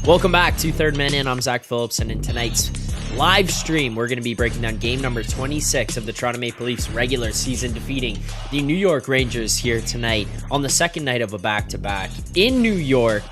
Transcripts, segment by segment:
Welcome back to Third Man In. I'm Zack Phillips, and in tonight's live stream, we're going to be breaking down game number 26 of the Toronto Maple Leafs regular season, defeating the New York Rangers here tonight on the second night of a back-to-back in New York,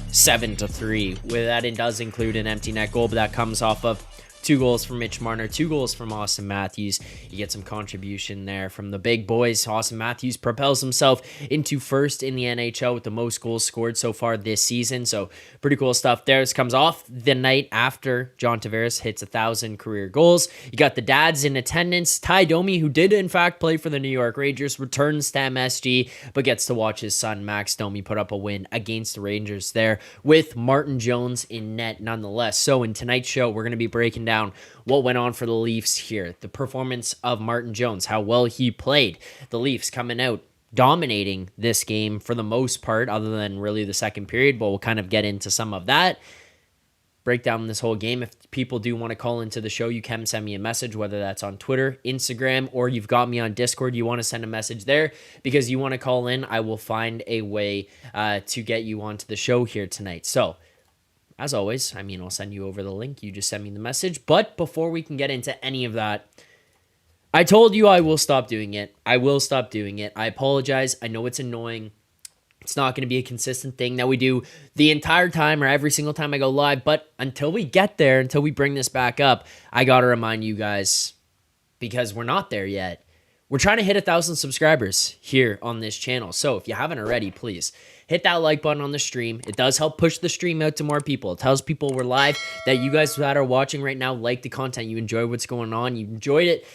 7-3. With that, it does include an empty net goal, but that comes off of 2 goals from Mitch Marner, 2 goals from Austin Matthews. You get some contribution there from the big boys. Austin Matthews propels himself into first in the NHL with the most goals scored so far this season. So pretty cool stuff there. This comes off the night after John Tavares hits 1,000 career goals. You got the dads in attendance. Ty Domi, who did in fact play for the New York Rangers, returns to MSG, but gets to watch his son Max Domi put up a win against the Rangers there with Martin Jones in net nonetheless. So in tonight's show, we're going to be breaking down what went on for the Leafs here. The performance of Martin Jones, how well he played. The Leafs coming out, dominating this game for the most part, other than really the second period, but we'll kind of get into some of that. Break down this whole game. If people do want to call into the show, you can send me a message, whether that's on Twitter, Instagram, or you've got me on Discord. You want to send a message there because you want to call in. I will find a way to get you onto the show here tonight. So, as always, I'll send you over the link. You just send me the message. But before we can get into any of that, I told you I will stop doing it. I will stop doing it. I apologize. I know it's annoying. It's not going to be a consistent thing that we do the entire time or every single time I go live. But until we get there, until we bring this back up, I got to remind you guys, because we're not there yet. We're trying to hit 1,000 subscribers here on this channel. So if you haven't already, please hit that like button on the stream. It does help push the stream out to more people. It tells people we're live, that you guys that are watching right now like the content. You enjoy what's going on. You enjoyed it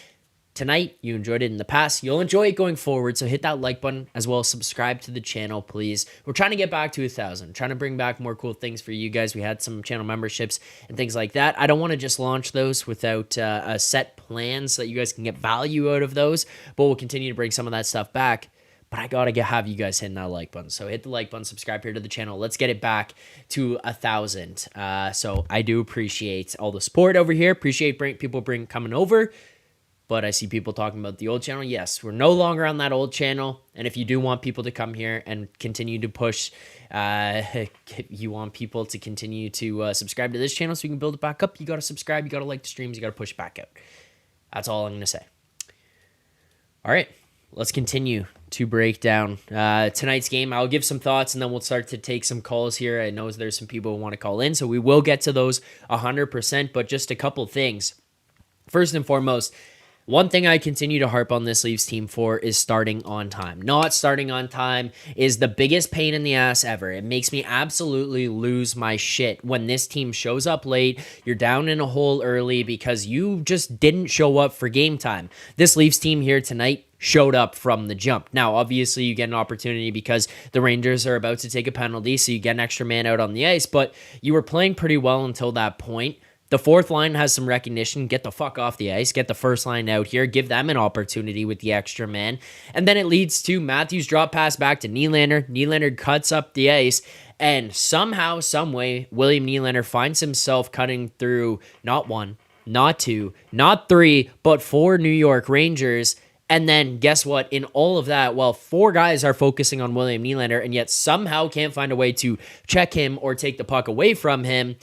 tonight. You enjoyed it in the past. You'll enjoy it going forward. So hit that like button as well as subscribe to the channel, please. We're trying to get back to 1,000. Trying to bring back more cool things for you guys. We had some channel memberships and things like that. I don't want to just launch those without a set plan so that you guys can get value out of those. But we'll continue to bring some of that stuff back. But I gotta have you guys hitting that like button. So hit the like button, subscribe here to the channel. Let's get it back to 1,000. So I do appreciate all the support over here. Appreciate people coming over. But I see people talking about the old channel. Yes, we're no longer on that old channel. And if you do want people to come here and continue to push, you want people to continue to subscribe to this channel so we can build it back up, you got to subscribe, you got to like the streams, you got to push it back out. That's all I'm going to say. All right, let's continue to break down tonight's game. I'll give some thoughts and then we'll start to take some calls here. I know there's some people who want to call in, so we will get to those 100%, but just a couple things. First and foremost, one thing I continue to harp on this Leafs team for is starting on time. Not starting on time is the biggest pain in the ass ever. It makes me absolutely lose my shit when this team shows up late, you're down in a hole early because you just didn't show up for game time. This Leafs team here tonight showed up from the jump. Now, obviously, you get an opportunity because the Rangers are about to take a penalty, so you get an extra man out on the ice, but you were playing pretty well until that point. The fourth line has some recognition. Get the fuck off the ice. Get the first line out here. Give them an opportunity with the extra man. And then it leads to Matthews drop pass back to Nylander. Nylander cuts up the ice. And somehow, someway, William Nylander finds himself cutting through not 1, not 2, not 3, but 4 New York Rangers. And then guess what? In all of that, 4 guys are focusing on William Nylander and yet somehow can't find a way to check him or take the puck away from him.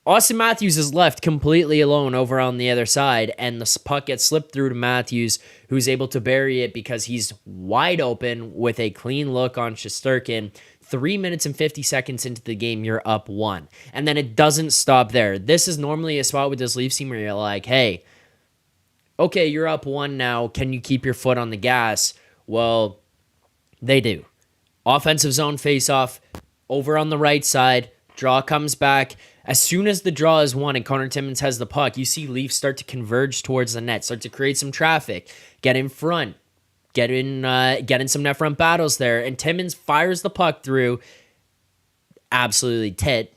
Austin Matthews is left completely alone over on the other side, and the puck gets slipped through to Matthews, who's able to bury it because he's wide open with a clean look on Shesterkin. 3 minutes and 50 seconds into the game, you're up 1. And then it doesn't stop there. This is normally a spot with this Leafs team where you're like, hey, okay, you're up 1 now. Can you keep your foot on the gas? Well, they do. Offensive zone face-off over on the right side. Draw comes back. As soon as the draw is won and Connor Timmins has the puck, you see Leafs start to converge towards the net, start to create some traffic, get in front, get in some net front battles there, and Timmins fires the puck through. Absolutely tit.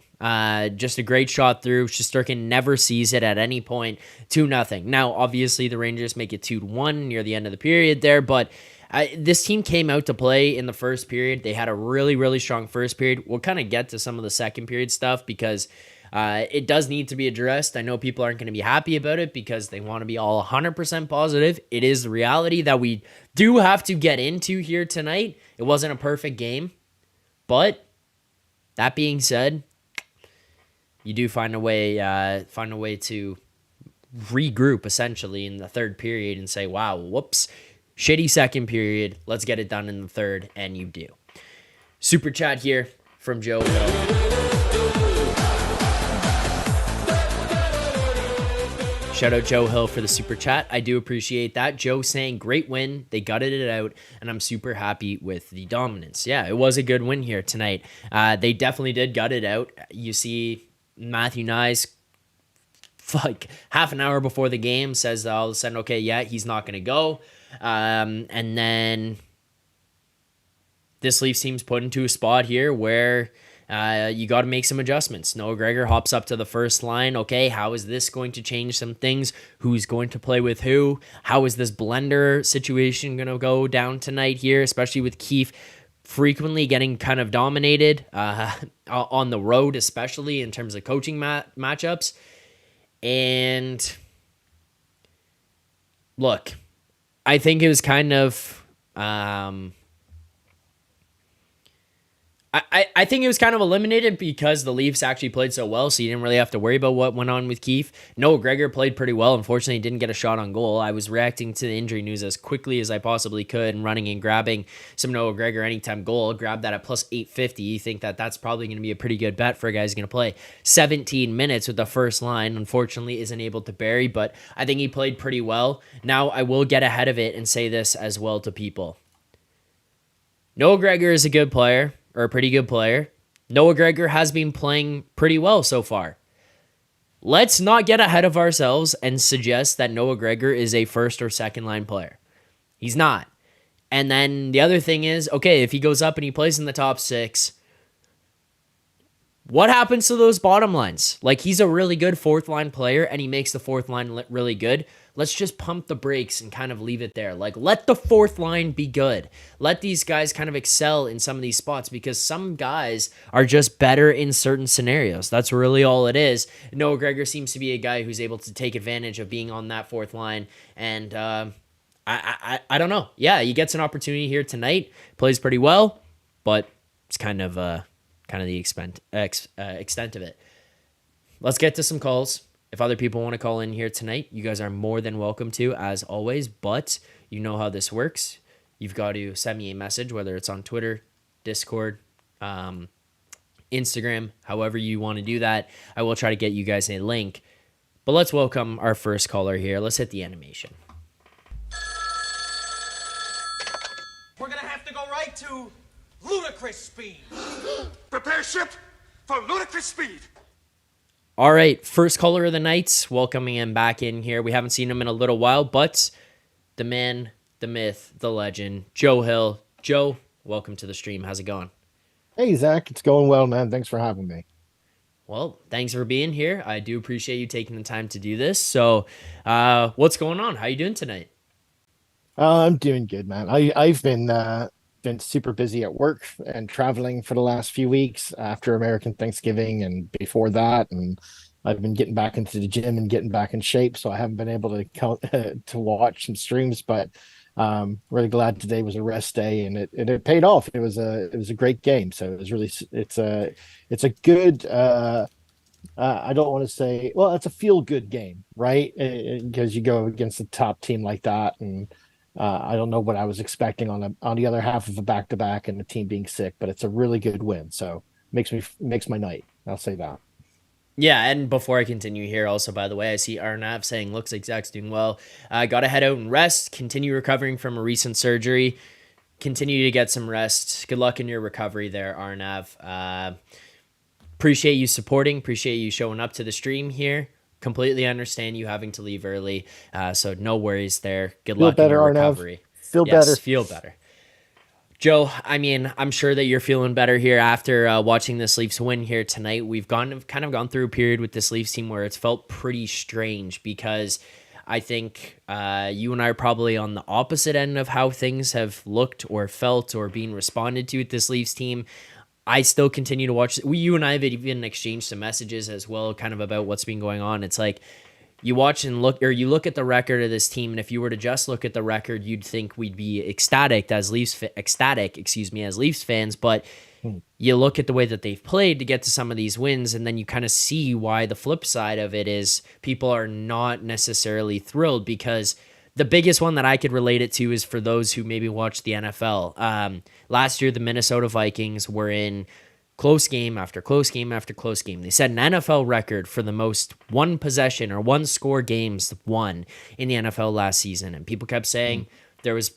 Just a great shot through. Shesterkin never sees it at any point. 2-0. Now, obviously, the Rangers make it 2-1 near the end of the period there, but this team came out to play in the first period. They had a really, really strong first period. We'll kind of get to some of the second period stuff because it does need to be addressed. I know people aren't going to be happy about it because they want to be all 100% positive. It is the reality that we do have to get into here tonight. It wasn't a perfect game, but that being said, you do find a way to regroup essentially in the third period and say, wow, whoops, shitty second period. Let's get it done in the third. And you do. Super chat here from Joe Hill. Shout out Joe Hill for the super chat. I do appreciate that. Joe saying, great win. They gutted it out, and I'm super happy with the dominance. Yeah, it was a good win here tonight. They definitely did gut it out. You see Matthew Nyes, like half an hour before the game, says all of a sudden, okay, yeah, he's not going to go. And then this Leafs team's put into a spot here where you got to make some adjustments. Noah Gregor hops up to the first line. Okay, how is this going to change some things? Who's going to play with who? How is this blender situation going to go down tonight here, especially with Keefe frequently getting kind of dominated on the road, especially in terms of coaching matchups. And look, I think it was kind of... I think it was kind of eliminated because the Leafs actually played so well, so you didn't really have to worry about what went on with Keefe. Noah Gregor played pretty well. Unfortunately, he didn't get a shot on goal. I was reacting to the injury news as quickly as I possibly could and running and grabbing some Noah Gregor anytime goal. Grab that at plus 850. You think that that's probably going to be a pretty good bet for a guy who's going to play 17 minutes with the first line. Unfortunately, isn't able to bury, but I think he played pretty well. Now, I will get ahead of it and say this as well to people. Noah Gregor is a good player. Or a pretty good player. Noah Gregor has been playing pretty well so far. Let's not get ahead of ourselves and suggest that Noah Gregor is a first or second line player. He's not. And then the other thing is, okay, if he goes up and he plays in the top six, what happens to those bottom lines? Like, he's a really good fourth line player and he makes the fourth line really good. Let's just pump the brakes and kind of leave it there. Like, let the fourth line be good. Let these guys kind of excel in some of these spots because some guys are just better in certain scenarios. That's really all it is. Noah Gregor seems to be a guy who's able to take advantage of being on that fourth line. And I don't know. Yeah, he gets an opportunity here tonight. Plays pretty well, but it's kind of the extent of it. Let's get to some calls. If other people want to call in here tonight, you guys are more than welcome to, as always, but you know how this works. You've got to send me a message, whether it's on Twitter, Discord, Instagram, however you want to do that. I will try to get you guys a link. But let's welcome our first caller here. Let's hit the animation. We're going to have to go right to ludicrous speed. Prepare ship for ludicrous speed. All right, first caller of the night, welcoming him back in here. We haven't seen him in a little while, but the man, the myth, the legend, Joe Hill. Joe, welcome to the stream. How's it going? Hey, Zach. It's going well, man. Thanks for having me. Well, thanks for being here. I do appreciate you taking the time to do this. So, what's going on? How you doing tonight? I'm doing good, man. I've been super busy at work and traveling for the last few weeks after American Thanksgiving and before that, and I've been getting back into the gym and getting back in shape, so I haven't been able to watch some streams, but really glad today was a rest day and it paid off. It was a great game, so it was really it's a good I don't want to say, well, it's a feel good game, right? Because you go against a top team like that, and I don't know what I was expecting on the other half of a back-to-back and the team being sick, but it's a really good win. So makes my night. I'll say that. Yeah, and before I continue here, also, by the way, I see Arnav saying, looks like Zach's doing well. Got to head out and rest, continue recovering from a recent surgery, continue to get some rest. Good luck in your recovery there, Arnav. Appreciate you supporting, appreciate you showing up to the stream here. Completely understand you having to leave early, so no worries there. Good luck in your recovery. Feel better. Feel better. Joe, I mean, I'm sure that you're feeling better here after watching this Leafs win here tonight. We've kind of gone through a period with this Leafs team where it's felt pretty strange because I think you and I are probably on the opposite end of how things have looked or felt or being responded to with this Leafs team. I still continue to watch. You and I have even exchanged some messages as well, kind of about what's been going on. It's like, you watch and look, or you look at the record of this team, and if you were to just look at the record, you'd think we'd be ecstatic, as Leafs fans. But you look at the way that they've played to get to some of these wins, and then you kind of see why the flip side of it is people are not necessarily thrilled, because the biggest one that I could relate it to is for those who maybe watch the NFL. Last year, the Minnesota Vikings were in close game after close game after close game. They set an NFL record for the most one possession or one score games won in the NFL last season. And people kept saying there was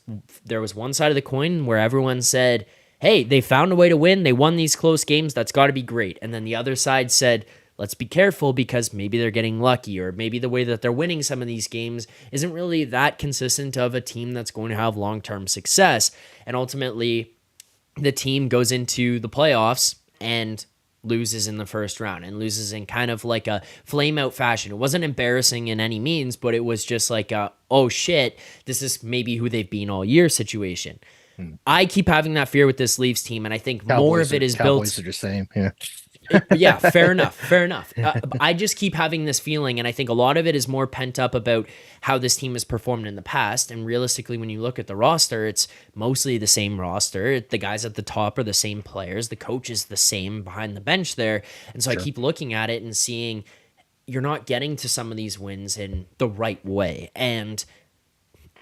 one side of the coin where everyone said, hey, they found a way to win. They won these close games. That's got to be great. And then the other side said, let's be careful because maybe they're getting lucky, or maybe the way that they're winning some of these games isn't really that consistent of a team that's going to have long-term success. And ultimately, the team goes into the playoffs and loses in the first round, and loses in kind of like a flame out fashion. It wasn't embarrassing in any means, but it was just like a, oh shit, this is maybe who they've been all year situation. I keep having that fear with this Leafs team, and I think more of it is built. Cowboys are the same. Yeah. Yeah, fair enough. I just keep having this feeling, and I think a lot of it is more pent up about how this team has performed in the past. And realistically, when you look at the roster, it's mostly the same roster. The guys at the top are the same players. The coach is the same behind the bench there. And so I keep looking at it and seeing you're not getting to some of these wins in the right way. And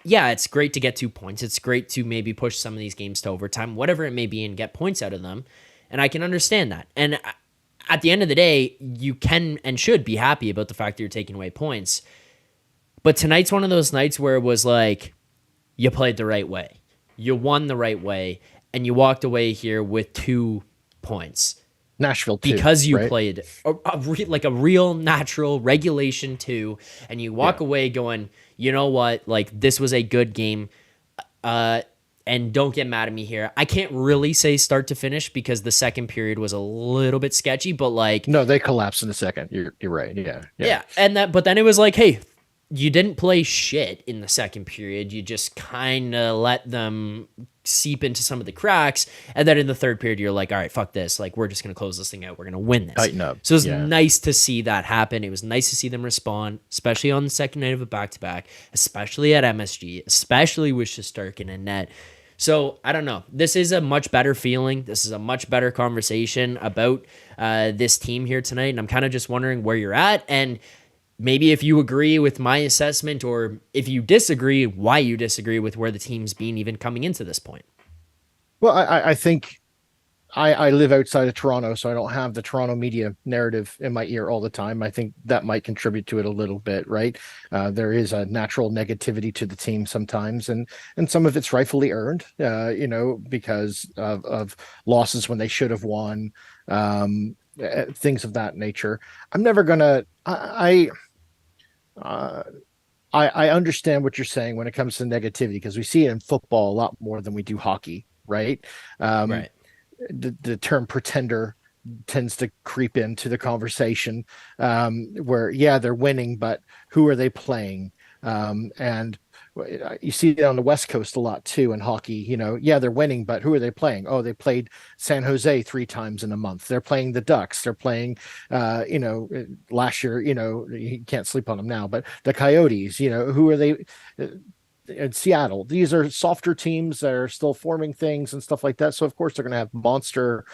yeah, it's great to get 2 points. It's great to maybe push some of these games to overtime, whatever it may be, and get points out of them. And I can understand that. And at the end of the day, you can and should be happy about the fact that you're taking away points. But tonight's one of those nights where it was like, you played the right way. You won the right way. And you walked away here with 2 points. Nashville 2, because you right? played like a real natural regulation 2. And you walk away going, you know what? Like, this was a good game. And don't get mad at me here. I can't really say start to finish because the second period was a little bit sketchy, but like, no, they collapsed in the second. You're right. Yeah. But then it was like, hey, you didn't play shit in the second period. You just kind of let them seep into some of the cracks. And then in the third period, you're like, all right, fuck this. Like, we're just going to close this thing out. We're going to win this. Tighten up. So it was nice to see that happen. It was nice to see them respond, especially on the second night of a back-to-back, especially at MSG, especially with Shesterkin and net. So I don't know. This is a much better feeling. This is a much better conversation about this team here tonight. And I'm kind of just wondering where you're at, and maybe if you agree with my assessment, or if you disagree, why you disagree with where the team's been even coming into this point. Well, I think I live outside of Toronto, so I don't have the Toronto media narrative in my ear all the time. I think that might contribute to it a little bit, right? There is a natural negativity to the team sometimes, and some of it's rightfully earned, because of losses when they should have won, things of that nature. I'm never gonna. I understand what you're saying when it comes to negativity, because we see it in football a lot more than we do hockey, right? Right. The term pretender tends to creep into the conversation, where they're winning, but who are they playing? And you see it on the West Coast a lot too in hockey. They're winning, but who are they playing? Oh, they played San Jose 3 times in a month. They're playing the Ducks. They're playing last year, you can't sleep on them now, but the Coyotes. Who are they? In Seattle, these are softer teams that are still forming things and stuff like that. So of course they're going to have monster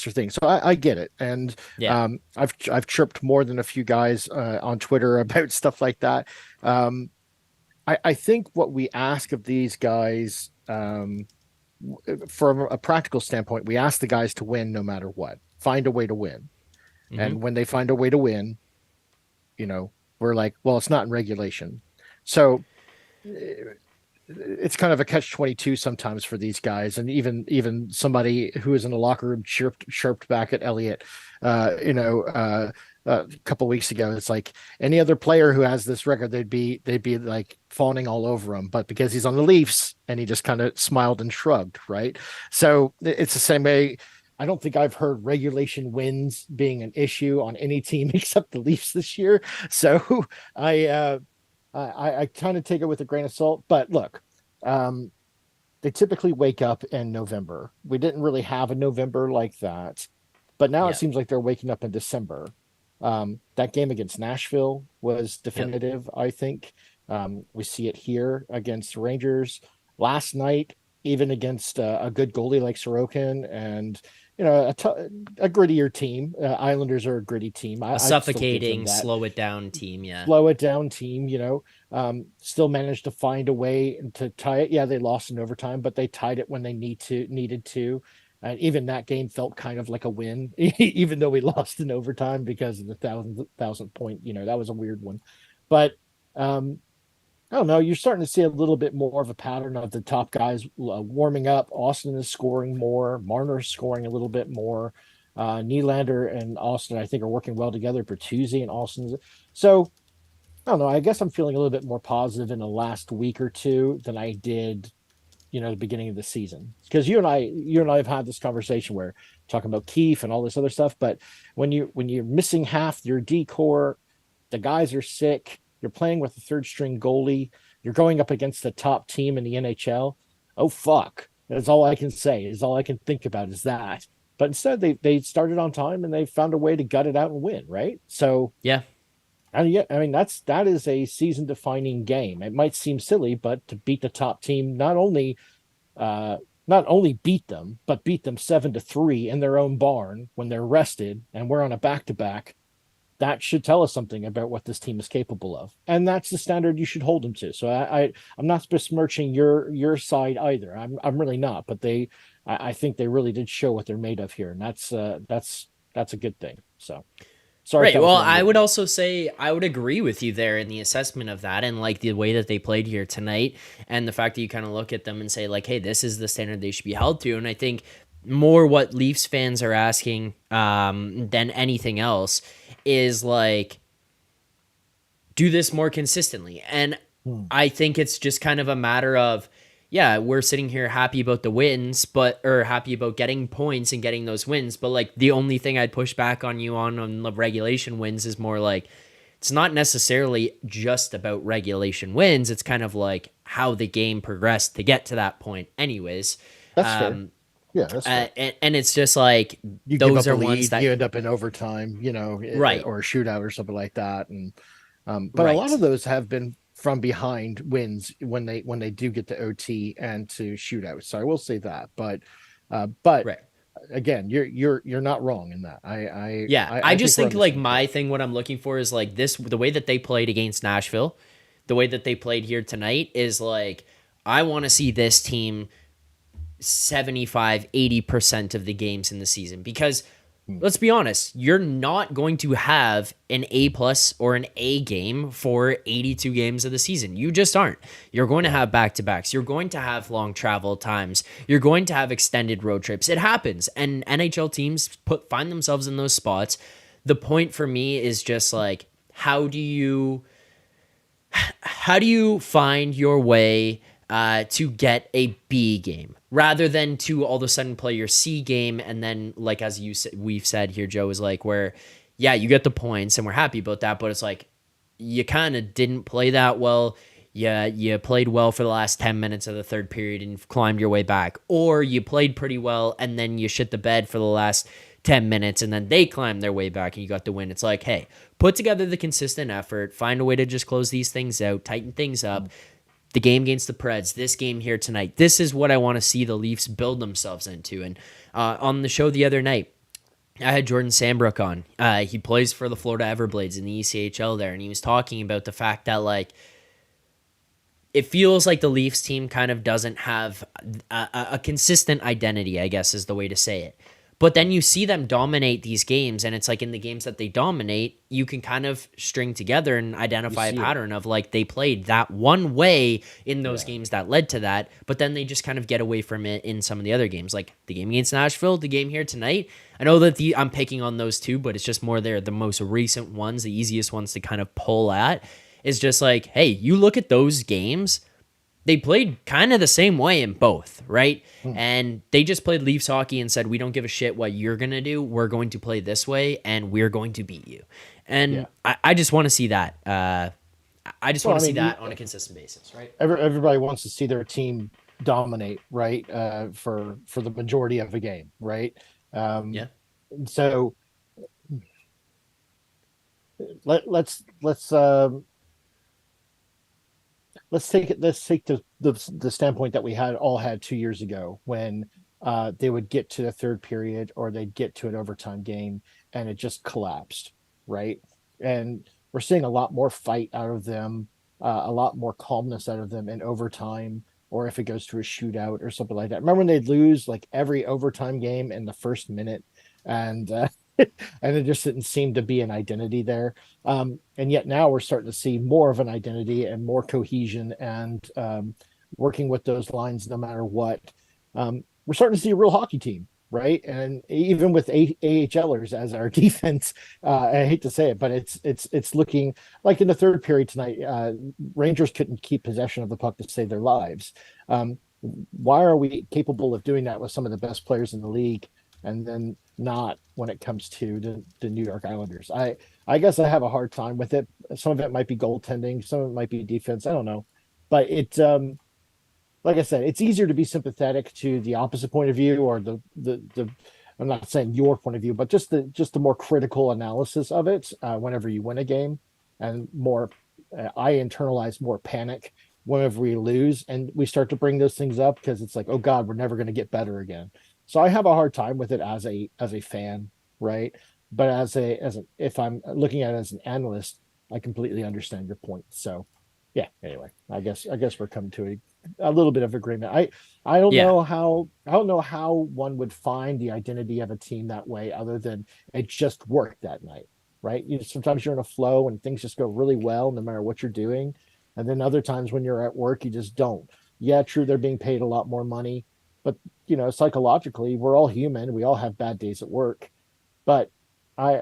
things. So I get it. And I've chirped more than a few guys on Twitter about stuff like that. I think what we ask of these guys, from a practical standpoint, we ask the guys to win no matter what, find a way to win. Mm-hmm. And when they find a way to win, we're like, well, it's not in regulation. So it's kind of a catch-22 sometimes for these guys. And even somebody who is in the locker room chirped back at Elliott, a couple of weeks ago. It's like any other player who has this record, they'd be like fawning all over him, but because he's on the Leafs, and he just kind of smiled and shrugged, right? So it's the same way. I don't think I've heard regulation wins being an issue on any team except the Leafs this year. So I kind of take it with a grain of salt, but look, they typically wake up in November. We didn't really have a November like that, but now it seems like they're waking up in December. That game against Nashville was definitive, I think. We see it here against Rangers last night, even against a good goalie like Sorokin, and a grittier team. Islanders are a gritty team. A I'd still give them suffocating, that. slow it down team. Yeah. Slow it down team, still managed to find a way to tie it. Yeah, they lost in overtime, but they tied it when they needed to. And even that game felt kind of like a win, even though we lost in overtime because of the thousand point. That was a weird one. But I don't know. You're starting to see a little bit more of a pattern of the top guys warming up. Austin is scoring more. Marner's scoring a little bit more. Nylander and Austin, I think, are working well together. Bertuzzi and Austin. So I don't know. I guess I'm feeling a little bit more positive in the last week or two than I did, the beginning of the season. Because you and I have had this conversation where talking about Keefe and all this other stuff. But when you're missing half your decor, the guys are sick. You're playing with a third string goalie. You're going up against the top team in the NHL. Oh fuck! That's all I can say. Is all I can think about is that. But instead, they started on time and they found a way to gut it out and win. Right. So Yeah. and yeah, I mean that is a season defining game. It might seem silly, but to beat the top team, not only beat them, but beat them 7-3 in their own barn when they're rested, and we're on a back to back. That should tell us something about what this team is capable of, and that's the standard you should hold them to. So I'm not besmirching your side either. I'm really not, but I think they really did show what they're made of here, and that's a good thing. So. Sorry. Right. Well, I would also say I would agree with you there in the assessment of that and like the way that they played here tonight and the fact that you kind of look at them and say like, hey, this is the standard they should be held to. And I think more what Leafs fans are asking than anything else is like, do this more consistently. And I think it's just kind of a matter of, yeah, we're sitting here happy about the wins, or happy about getting points and getting those wins. But like the only thing I'd push back on you on the regulation wins is more like, it's not necessarily just about regulation wins. It's kind of like how the game progressed to get to that point anyways. That's fair. Yeah, that's fair. And it's just like, You give those up are a lead, ones that, you end up in overtime, right, or a shootout or something like that. And but a lot right. of those have been from behind wins when they do get to OT and to shootout. So I will say that. But Right. again, you're not wrong in that. I Yeah, I, I I just think we're on think the like same my page. thing, what I'm looking for is like this, the way that they played against Nashville, the way that they played here tonight is like, I want to see this team 75-80% of the games in the season because let's be honest, you're not going to have an A plus or an A game for 82 games of the season. You just aren't. You're going to have back-to-backs. You're going to have long travel times. You're going to have extended road trips. It happens. And NHL teams find themselves in those spots. The point for me is just like, how do you find your way to get a B game rather than to all of a sudden play your C game and then like as we've said here, Joe, is like where yeah you get the points and we're happy about that, but it's like you kind of didn't play that well. Yeah, you played well for the last 10 minutes of the third period and climbed your way back, or you played pretty well and then you shit the bed for the last 10 minutes and then they climbed their way back and you got the win. It's like, hey, put together the consistent effort, find a way to just close these things out, tighten things up. The game against the Preds, this game here tonight, this is what I want to see the Leafs build themselves into. And on the show the other night, I had Jordan Sambrook on. He plays for the Florida Everblades in the ECHL there, and he was talking about the fact that like it feels like the Leafs team kind of doesn't have a consistent identity, I guess is the way to say it. But then you see them dominate these games, and it's like in the games that they dominate, you can kind of string together and identify a pattern of like they played that one way in those games that led to that, but then they just kind of get away from it in some of the other games, like the game against Nashville, the game here tonight. I know that I'm picking on those two, but it's just more they're the most recent ones, the easiest ones to kind of pull at. Is just like, hey, you look at those games, they played kind of the same way in both, right? And they just played Leafs hockey and said, we don't give a shit what you're going to do. We're going to play this way, and we're going to beat you. And I just want to see that. I just want to see that on a consistent basis, right? Everybody wants to see their team dominate, right? For the majority of a game, right? Yeah. So let's let's take the standpoint that we had 2 years ago when they would get to the third period or they'd get to an overtime game and it just collapsed, right? And we're seeing a lot more fight out of them, a lot more calmness out of them in overtime, or if it goes to a shootout or something like that. Remember when they'd lose like every overtime game in the first minute, and and it just didn't seem to be an identity there. And yet now we're starting to see more of an identity and more cohesion and working with those lines no matter what. We're starting to see a real hockey team, right? And even with AHLers as our defense, I hate to say it, but it's looking like in the third period tonight, Rangers couldn't keep possession of the puck to save their lives. Um, why are we capable of doing that with some of the best players in the league, and then not when it comes to the New York Islanders? I guess I have a hard time with it. Some of it might be goaltending, some of it might be defense. I don't know, but like I said, it's easier to be sympathetic to the opposite point of view or the I'm not saying your point of view, but just the more critical analysis of it whenever you win a game, and more I internalize more panic whenever we lose, and we start to bring those things up because it's like, oh God, we're never going to get better again. So I have a hard time with it as a fan, right? But as a if I'm looking at it as an analyst, I completely understand your point. So yeah, anyway, I guess we're coming to a little bit of agreement. I don't Yeah. know how one would find the identity of a team that way other than it just worked that night, right? Sometimes you're in a flow and things just go really well no matter what you're doing, and then other times when you're at work you just don't. Yeah, true, they're being paid a lot more money, but psychologically we're all human. We all have bad days at work, but I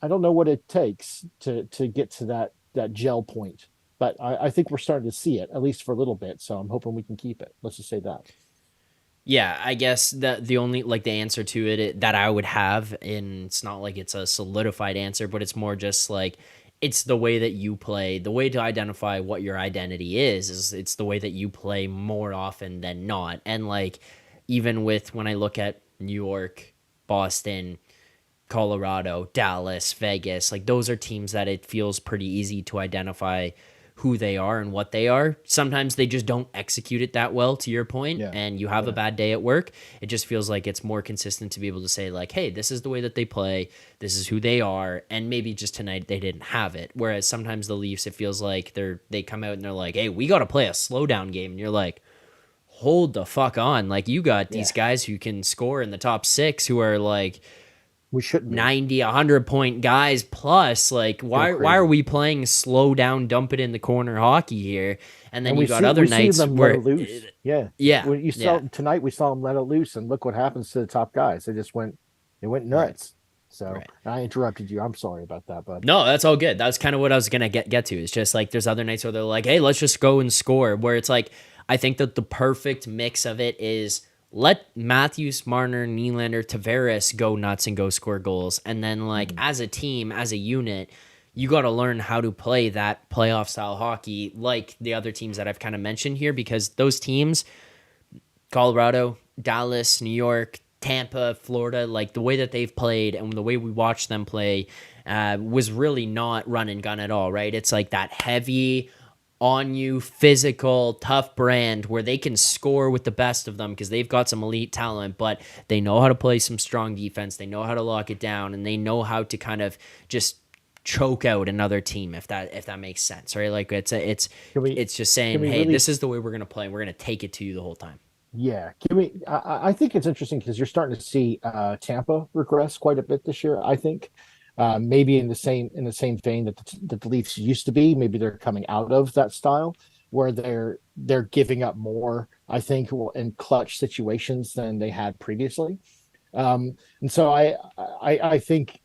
don't know what it takes to get to that gel point, but I think we're starting to see it at least for a little bit. So I'm hoping we can keep it. Let's just say that. Yeah, I guess that the only like the answer to that I would have, and it's not like it's a solidified answer, but it's more just like it's the way that you play. The way to identify what your identity is it's the way that you play more often than not. And like even with when I look at New York, Boston, Colorado, Dallas, Vegas, like those are teams that it feels pretty easy to identify who they are and what they are. Sometimes they just don't execute it that well, to your point, Yeah, and you have a yeah, bad day at work. It just feels like it's more consistent to be able to say, like, hey, this is the way that they play, this is who they are, and maybe just tonight they didn't have it. Whereas sometimes the Leafs, it feels like they come out and they're like, hey, we got to play a slow down game, and you're like, hold the fuck on. Like, you got yeah. these guys who can score in the top six who are like We shouldn't be 90 100 point guys plus. Like go why are crazy. we playing slow down, dump it in the corner hockey here? And then And you we got see other we see nights them let where it loose. Yeah, yeah, when you saw yeah, tonight, we saw them let it loose, and look what happens to the top guys. They went right, nuts. So right. I interrupted you. I'm sorry about that, bud. No, that's all good. That's kind of what I was gonna get to. It's just like there's other nights where they're like, hey, let's just go and score. Where it's like, I think that the perfect mix of it is let Matthews, Marner, Nylander, Tavares go nuts and go score goals, and then like Mhm. as a team, as a unit, you got to learn how to play that playoff style hockey like the other teams that I've kind of mentioned here, because those teams, Colorado, Dallas, New York, Tampa, Florida, like the way that they've played and the way we watched them play was really not run and gun at all, right? It's like that heavy on you, physical, tough brand where they can score with the best of them because they've got some elite talent, but they know how to play some strong defense. They know how to lock it down, and they know how to kind of just choke out another team, if that makes sense, right? Like Can we it's just can saying, we hey, really this is the way we're gonna play, and we're gonna take it to you the whole time. Yeah, can we? I think it's interesting because you're starting to see Tampa regress quite a bit this year. I think maybe in the same vein that the Leafs used to be. Maybe they're coming out of that style where they're giving up more. I think in clutch situations than they had previously. And so I think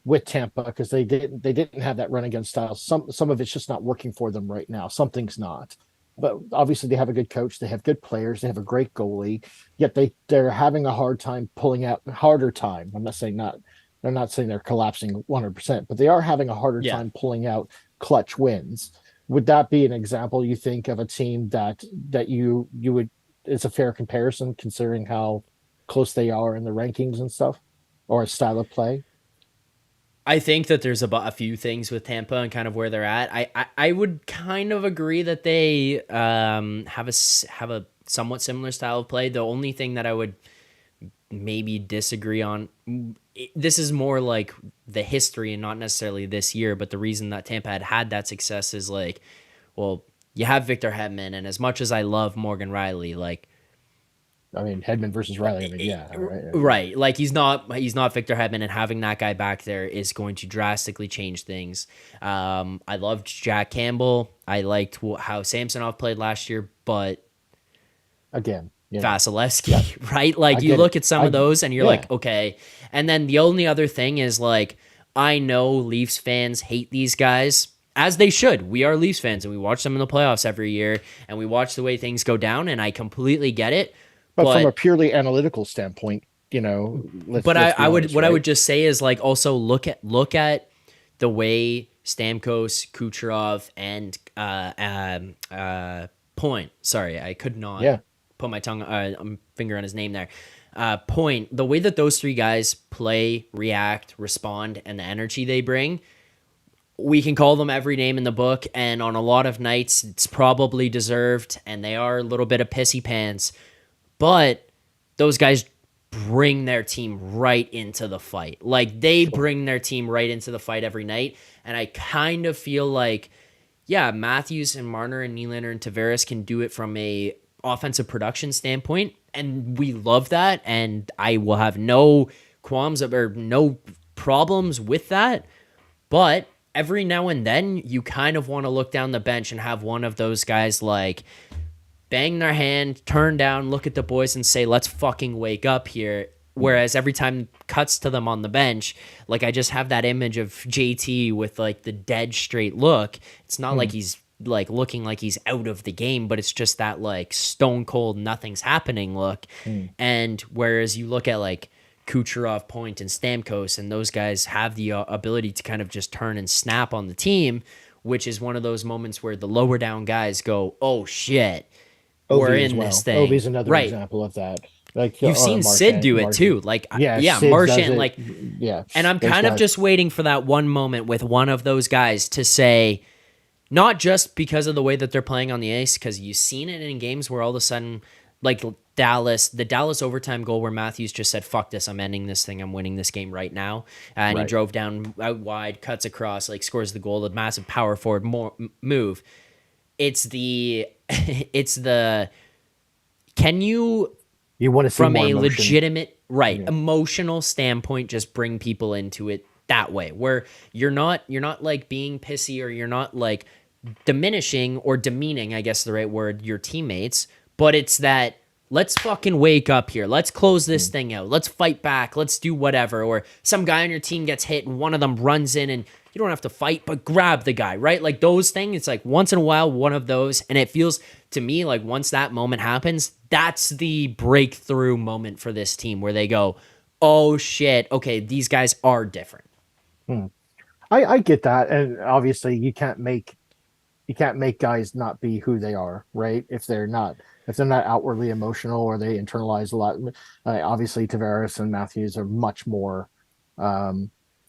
with Tampa because they didn't have that run against style. Some of it's just not working for them right now. Something's not. But obviously they have a good coach, they have good players, they have a great goalie. Yet they're having a hard time pulling out harder time. I'm not saying not they're not saying they're collapsing 100%, but they are having a harder Yeah. time pulling out clutch wins. Would that be an example you think of a team that you would it's a fair comparison considering how close they are in the rankings and stuff or a style of play? I think that there's a few things with Tampa and kind of where they're at. I would kind of agree that they have a somewhat similar style of play. The only thing that I would maybe disagree on, this is more like the history and not necessarily this year, but the reason that Tampa had that success is like, well, you have Victor Hedman, and as much as I love Morgan Riley, like, I mean, Hedman versus Riley. I mean, yeah, right. right, like he's not Victor Hedman, and having that guy back there is going to drastically change things. I loved Jack Campbell. I liked how Samsonov played last year, but Again, Vasilevsky, right? Like you look at some of those and you're like, okay. And then the only other thing is like, I know Leafs fans hate these guys, as they should. We are Leafs fans and we watch them in the playoffs every year and we watch the way things go down, and I completely get it. But from a purely analytical standpoint, let's I would honest, what I right? would just say is like, also look at the way Stamkos, Kucherov, and Point. Sorry, I could not put my finger on his name there. Point. The way that those three guys play, react, respond, and the energy they bring, we can call them every name in the book, and on a lot of nights, it's probably deserved, and they are a little bit of pissy pants, but those guys bring their team right into the fight. Like, they bring their team right into the fight every night, and I kind of feel like, yeah, Matthews and Marner and Nylander and Tavares can do it from a offensive production standpoint, and we love that, and I will have no qualms or no problems with that, but every now and then you kind of want to look down the bench and have one of those guys like bang their hand, turn down, look at the boys and say, let's fucking wake up here. Whereas every time cuts to them on the bench, like I just have that image of JT with like the dead straight look. It's not like he's like looking like he's out of the game, but it's just that like stone cold, nothing's happening look. And whereas you look at like Kucherov, Point, and Stamkos, and those guys have the ability to kind of just turn and snap on the team, which is one of those moments where the lower down guys go, oh shit, we're in this thing. Ovi's another example of that. Like you've seen Sid do it too. Like Sid Marchand, like and I'm those kind of guys. just waiting for that one moment with one of those guys to say, not just because of the way that they're playing on the ice, because you've seen it in games where all of a sudden, like the Dallas overtime goal where Matthews just said, fuck this, I'm ending this thing, I'm winning this game right now. And he drove down out wide, cuts across, like scores the goal, the massive power forward move. It's the can you want to see from more a emotion. legitimate emotional standpoint just bring people into it that way, where you're not like being pissy, or you're not like diminishing or demeaning, I guess the right word, your teammates, but it's that let's fucking wake up here, let's close this thing out, let's fight back, let's do whatever. Or some guy on your team gets hit and one of them runs in, and you don't have to fight, but grab the guy, right? Like those things, it's like once in a while, one of those. And it feels to me like once that moment happens, that's the breakthrough moment for this team where they go, oh shit, okay, these guys are different. I get that. And obviously you can't make guys not be who they are, right? If they're not outwardly emotional or they internalize a lot. Obviously Tavares and Matthews are much more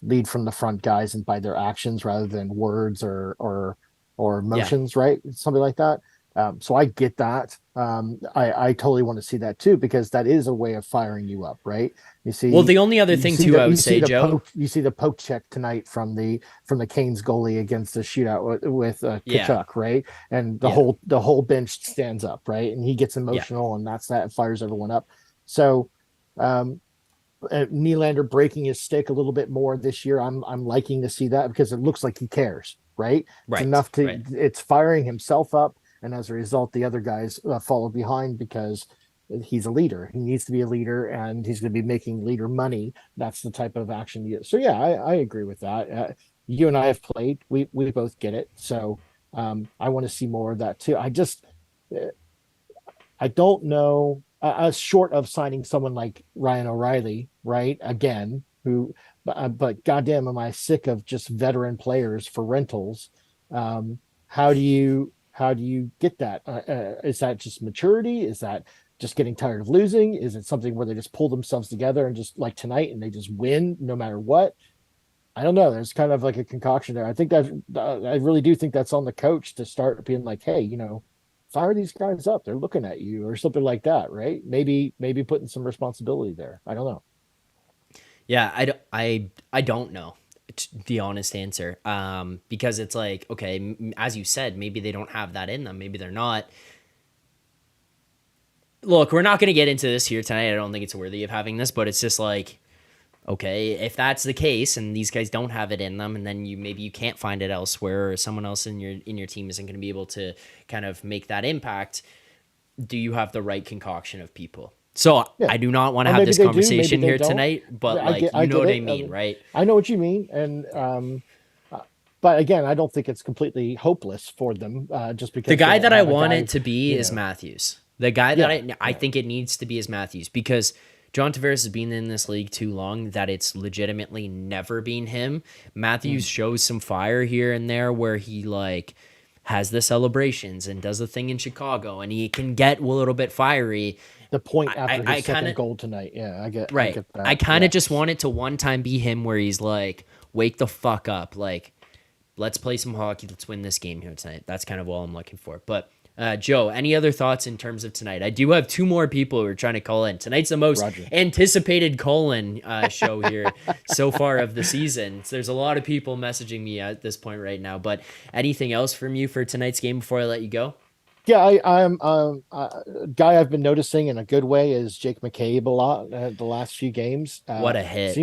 lead from the front guys and by their actions rather than words or emotions, right? Something like that. So I get that. I totally want to see that too, because that is a way of firing you up, right? You see. Well, the only other thing too, I would say, Joe, you see the poke check tonight from the Canes goalie against the shootout with Kachuk, right? And the whole bench stands up, right? And he gets emotional, and that fires everyone up. So, Nylander breaking his stick a little bit more this year. I'm liking to see that because it looks like he cares, right? It's enough to it's firing himself up. And as a result, the other guys follow behind because he's a leader. He needs to be a leader, and he's going to be making leader money. That's the type of action you get. So, yeah, I agree with that. You and I have played. We both get it. So I want to see more of that, too. I don't know. Short of signing someone like Ryan O'Reilly, right, again, but goddamn, am I sick of just veteran players for rentals. How do you get that? Is that just maturity? Is that just getting tired of losing? Is it something where they just pull themselves together and just like tonight and they just win no matter what? I don't know. There's kind of like a concoction there. I think that I really do think that's on the coach to start being like, hey, fire these guys up. They're looking at you or something like that, right? Maybe putting some responsibility there. I don't know. Yeah, I don't know the honest answer. Because it's like, okay, as you said, maybe they don't have that in them. Maybe they're not. Look, we're not going to get into this here tonight. I don't think it's worthy of having this, but it's just like, okay, if that's the case and these guys don't have it in them, and then maybe you can't find it elsewhere, or someone else in your team isn't going to be able to kind of make that impact, do you have the right concoction of people? So Yeah. I do not want to Or have maybe this they do, maybe conversation they here don't. tonight, but I like, get, you I know get what I it. mean, right? I know what you mean, and but again, I don't think it's completely hopeless for them, just The because they guy don't that I have a want guy. it to be You is know, Matthews. The guy that yeah, I yeah. think it needs to be is Matthews, because John Tavares has been in this league too long that it's legitimately never been him. Matthews Mm. shows some fire here and there where he like has the celebrations and does the thing in Chicago, and he can get a little bit fiery. The point after I his kind second of goal tonight. Yeah, I right. get I that. kind of Yeah. just want it to one time be him where he's like, wake the fuck up, like let's play some hockey. Let's win this game here tonight. That's kind of all I'm looking for. But Joe, any other thoughts in terms of tonight? I do have two more people who are trying to call in. Tonight's the most Roger. anticipated call-in show here so far of the season. So there's a lot of people messaging me at this point right now. But anything else from you for tonight's game before I let you go? Yeah, I'm guy I've been noticing in a good way is Jake McCabe a lot the last few games. What a hit.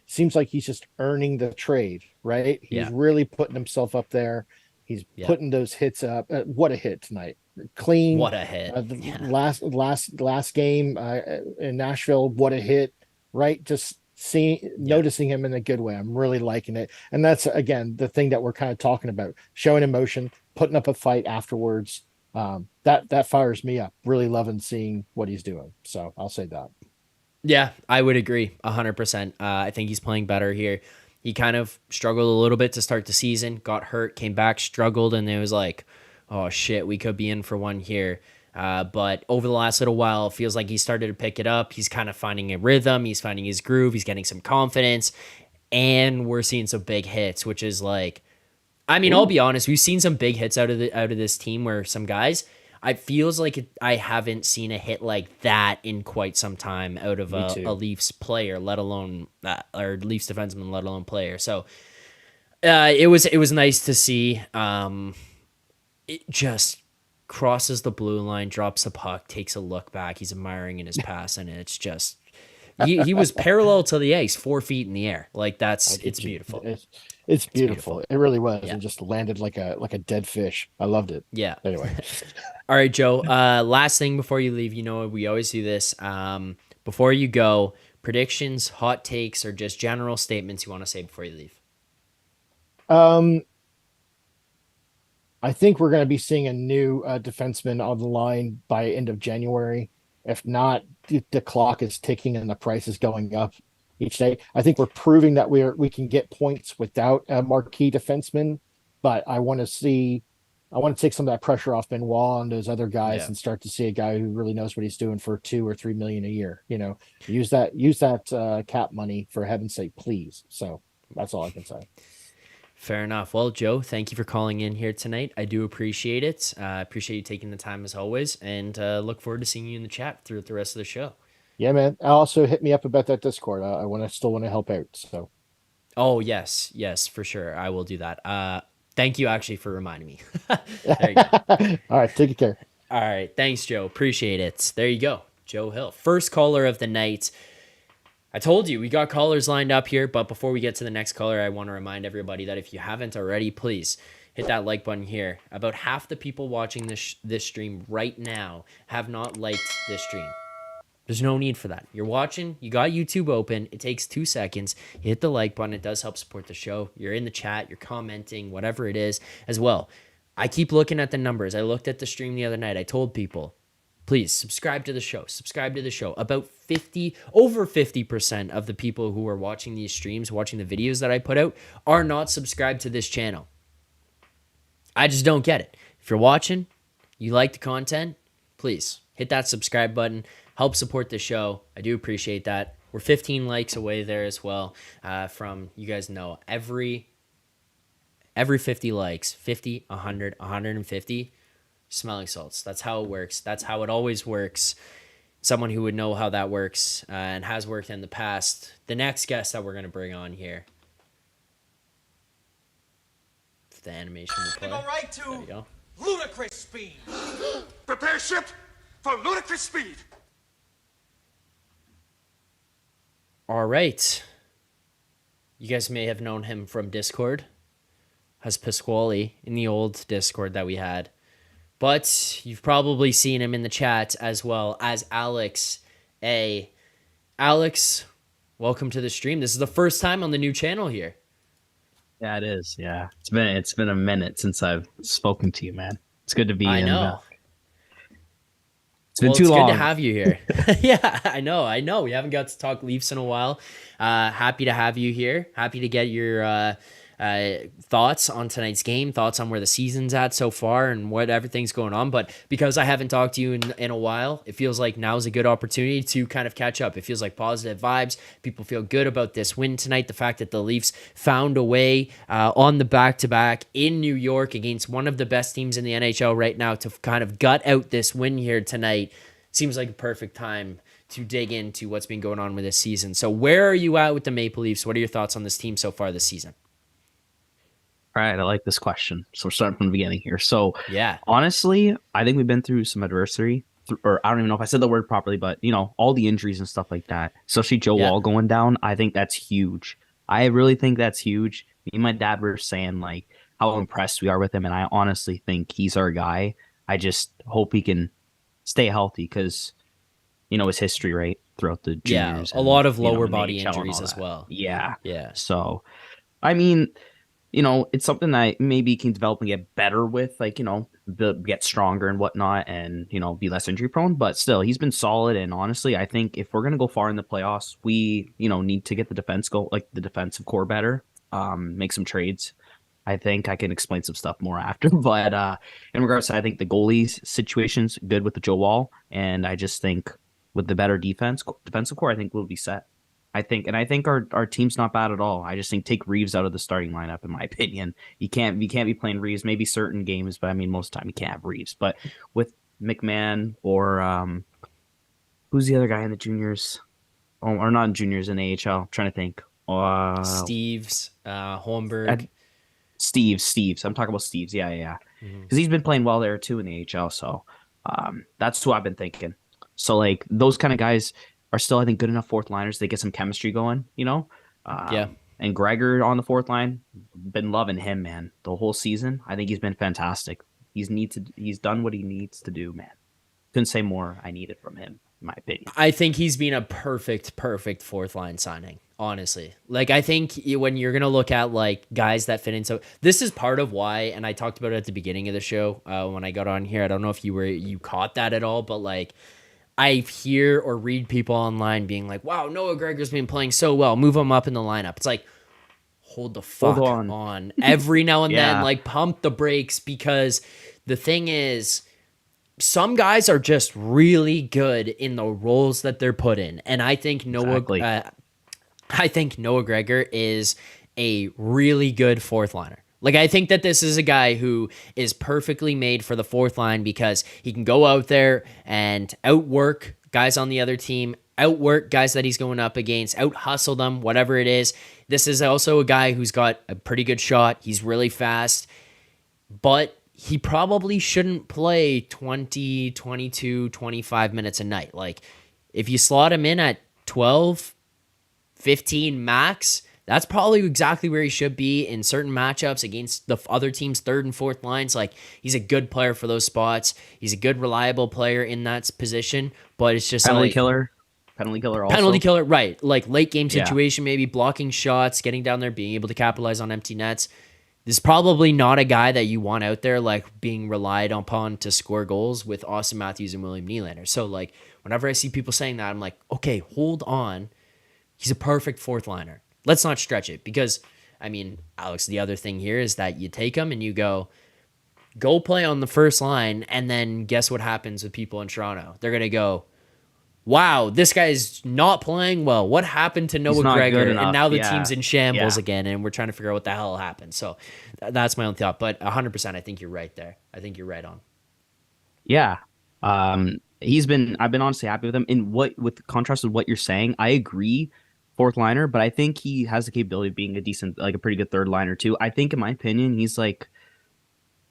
Seems like he's just earning the trade, right? He's Yeah. really putting himself up there. He's Yeah. putting those hits up. What a hit tonight. Clean. What a hit. The Yeah. last game in Nashville, what a hit, right? Just Yeah. noticing him in a good way. I'm really liking it. And that's again the thing that we're kind of talking about, showing emotion, putting up a fight afterwards. That fires me up. Really loving seeing what he's doing. So I'll say that. Yeah, I would agree 100%. I think he's playing better here. He kind of struggled a little bit to start the season, got hurt, came back, struggled, and it was like, oh shit, we could be in for one here. But over the last little while, it feels like he started to pick it up. He's kind of finding a rhythm. He's finding his groove. He's getting some confidence. And we're seeing some big hits, which is like, I mean, I'll Ooh. be honest. We've seen some big hits out of this team where some guys. I feels like I haven't seen a hit like that in quite some time out of Me a too. Leafs player, let alone or Leafs defenseman, let alone player. So it was nice to see. It just crosses the blue line, drops the puck, takes a look back. He's admiring in his pass, and it's just he was parallel to the ice, 4 feet in the air. Like it's beautiful. It's beautiful. beautiful. It really was. Yeah. It just landed like a dead fish. I loved it. Yeah. Anyway, All right, Joe. Last thing before you leave, we always do this. Before you go, predictions, hot takes, or just general statements you want to say before you leave. I think we're going to be seeing a new defenseman on the line by end of January. If not, the clock is ticking and the price is going up each day. I think we're proving that we can get points without a marquee defenseman, but I want to take some of that pressure off Benoit and those other guys Yeah. and start to see a guy who really knows what he's doing for 2 or 3 million a year. Use that cap money for heaven's sake, please. So that's all I can say. Fair enough. Well, Joe, thank you for calling in here tonight. I do appreciate it. Appreciate you taking the time as always, and look forward to seeing you in the chat throughout the rest of the show. Yeah, man. Also hit me up about that Discord. I still want to help out. So Oh, yes, for sure. I will do that. Thank you actually for reminding me. There you go. all right, take care. All right. Thanks, Joe. Appreciate it. There you go. Joe Hill. First caller of the night. I told you we got callers lined up here, but before we get to the next caller, I want to remind everybody that if you haven't already, please hit that like button here. About half the people watching this stream right now have not liked this stream. There's no need for that. You're watching, you got YouTube open. It takes 2 seconds. You hit the like button. It does help support the show. You're in the chat, you're commenting, whatever it is as well. I keep looking at the numbers. I looked at the stream the other night. I told people, please subscribe to the show. Subscribe to the show. About over 50% of the people who are watching these streams, watching the videos that I put out, are not subscribed to this channel. I just don't get it. If you're watching, you like the content, please hit that subscribe button. Help support the show. I do appreciate that. We're 15 likes away there as well from, you guys know, every 50 likes, 50, 100, 150, smelling salts. That's how it works. That's how it always works. Someone who would know how that works and has worked in the past. The next guest that we're going to bring on here. If the animation will play. Go right to There you go. ludicrous speed. Prepare ship for ludicrous speed. All right. You guys may have known him from Discord as Pasquale in the old Discord that we had. But you've probably seen him in the chat as well as Alex A. Alex, welcome to the stream. This is the first time on the new channel here. Yeah, it is. Yeah, it's been a minute since I've spoken to you, man. It's good to be. I know. It's been too long. It's good to have you here. Yeah, I know. We haven't got to talk Leafs in a while. Happy to have you here. Happy to get your thoughts on tonight's game, thoughts on where the season's at so far and what everything's going on. But because I haven't talked to you in a while, it feels like now's a good opportunity to kind of catch up. It feels like positive vibes. People feel good about this win tonight. The fact that the Leafs found a way on the back-to-back in New York against one of the best teams in the NHL right now to kind of gut out this win here tonight seems like a perfect time to dig into what's been going on with this season. So where are you at with the Maple Leafs? What are your thoughts on this team so far this season? All right, I like this question. So we're starting from the beginning here. So yeah, honestly, I think we've been through some adversity, or I don't even know if I said the word properly, but all the injuries and stuff like that, especially Joe Wall going down. I think that's huge. I really think that's huge. Me and my dad were saying like how impressed we are with him, and I honestly think he's our guy. I just hope he can stay healthy because his history right throughout the juniors. A lot of lower and body NHL injuries as well. Yeah. So, I mean, it's something that maybe can develop and get better with, like, get stronger and whatnot and, be less injury prone. But still, he's been solid. And honestly, I think if we're going to go far in the playoffs, we, need to get the defensive core better, make some trades. I think I can explain some stuff more after. But in regards to, I think the goalies situation's good with the Joe Wall. And I just think with the better defensive core, I think we'll be set. I think our team's not bad at all. I just think take Reeves out of the starting lineup, in my opinion. You can't be playing Reeves, maybe certain games, but I mean most of the time you can't have Reeves. But with McMahon or who's the other guy in the juniors? Oh, or not in juniors, in AHL. I'm trying to think. Steves, Holmberg. Steves. I'm talking about Steves. Yeah. Because he's been playing well there too in the AHL. So that's who I've been thinking. So like those kind of guys are still, I think, good enough fourth liners. They get some chemistry going, And Gregor on the fourth line, been loving him, man, the whole season. I think he's been fantastic. He's done what he needs to do, man. Couldn't say more. I need it from him, in my opinion. I think he's been a perfect fourth line signing, honestly. Like, I think when you're going to look at like guys that fit in, so this is part of why, and I talked about it at the beginning of the show when I got on here. I don't know if you caught that at all, but like, I hear or read people online being like, wow, Noah Gregor's been playing so well. Move him up in the lineup. It's like, hold the fuck on. Every now and then, like, pump the brakes, because the thing is, some guys are just really good in the roles that they're put in. And I think Noah Gregor is a really good fourth liner. Like, I think that this is a guy who is perfectly made for the fourth line because he can go out there and outwork guys on the other team, outwork guys that he's going up against, out hustle them, whatever it is. This is also a guy who's got a pretty good shot. He's really fast, but he probably shouldn't play 20, 22, 25 minutes a night. Like, if you slot him in at 12, 15 max, that's probably exactly where he should be in certain matchups against the other team's third and fourth lines. Like, he's a good player for those spots. He's a good, reliable player in that position, but it's just penalty killer also. Penalty killer, right. Like, late game situation, maybe blocking shots, getting down there, being able to capitalize on empty nets. This is probably not a guy that you want out there, like, being relied upon to score goals with Austin Matthews and William Nylander. So, like, whenever I see people saying that, I'm like, okay, hold on. He's a perfect fourth liner. Let's not stretch it, because, I mean, Alex, the other thing here is that you take him and you go play on the first line, and then guess what happens with people in Toronto? They're going to go, wow, this guy's not playing well. What happened to He's Noah not good Gregor? And enough. now the Yeah. team's in shambles Yeah. again, and we're trying to figure out what the hell happened. So that's my own thought. But 100%, I think you're right there. I think you're right on. Yeah. I've been honestly happy with him. In what, with contrast with what you're saying, I agree, fourth liner, but I think he has the capability of being a decent, like a pretty good third liner too. I think, in my opinion, he's like,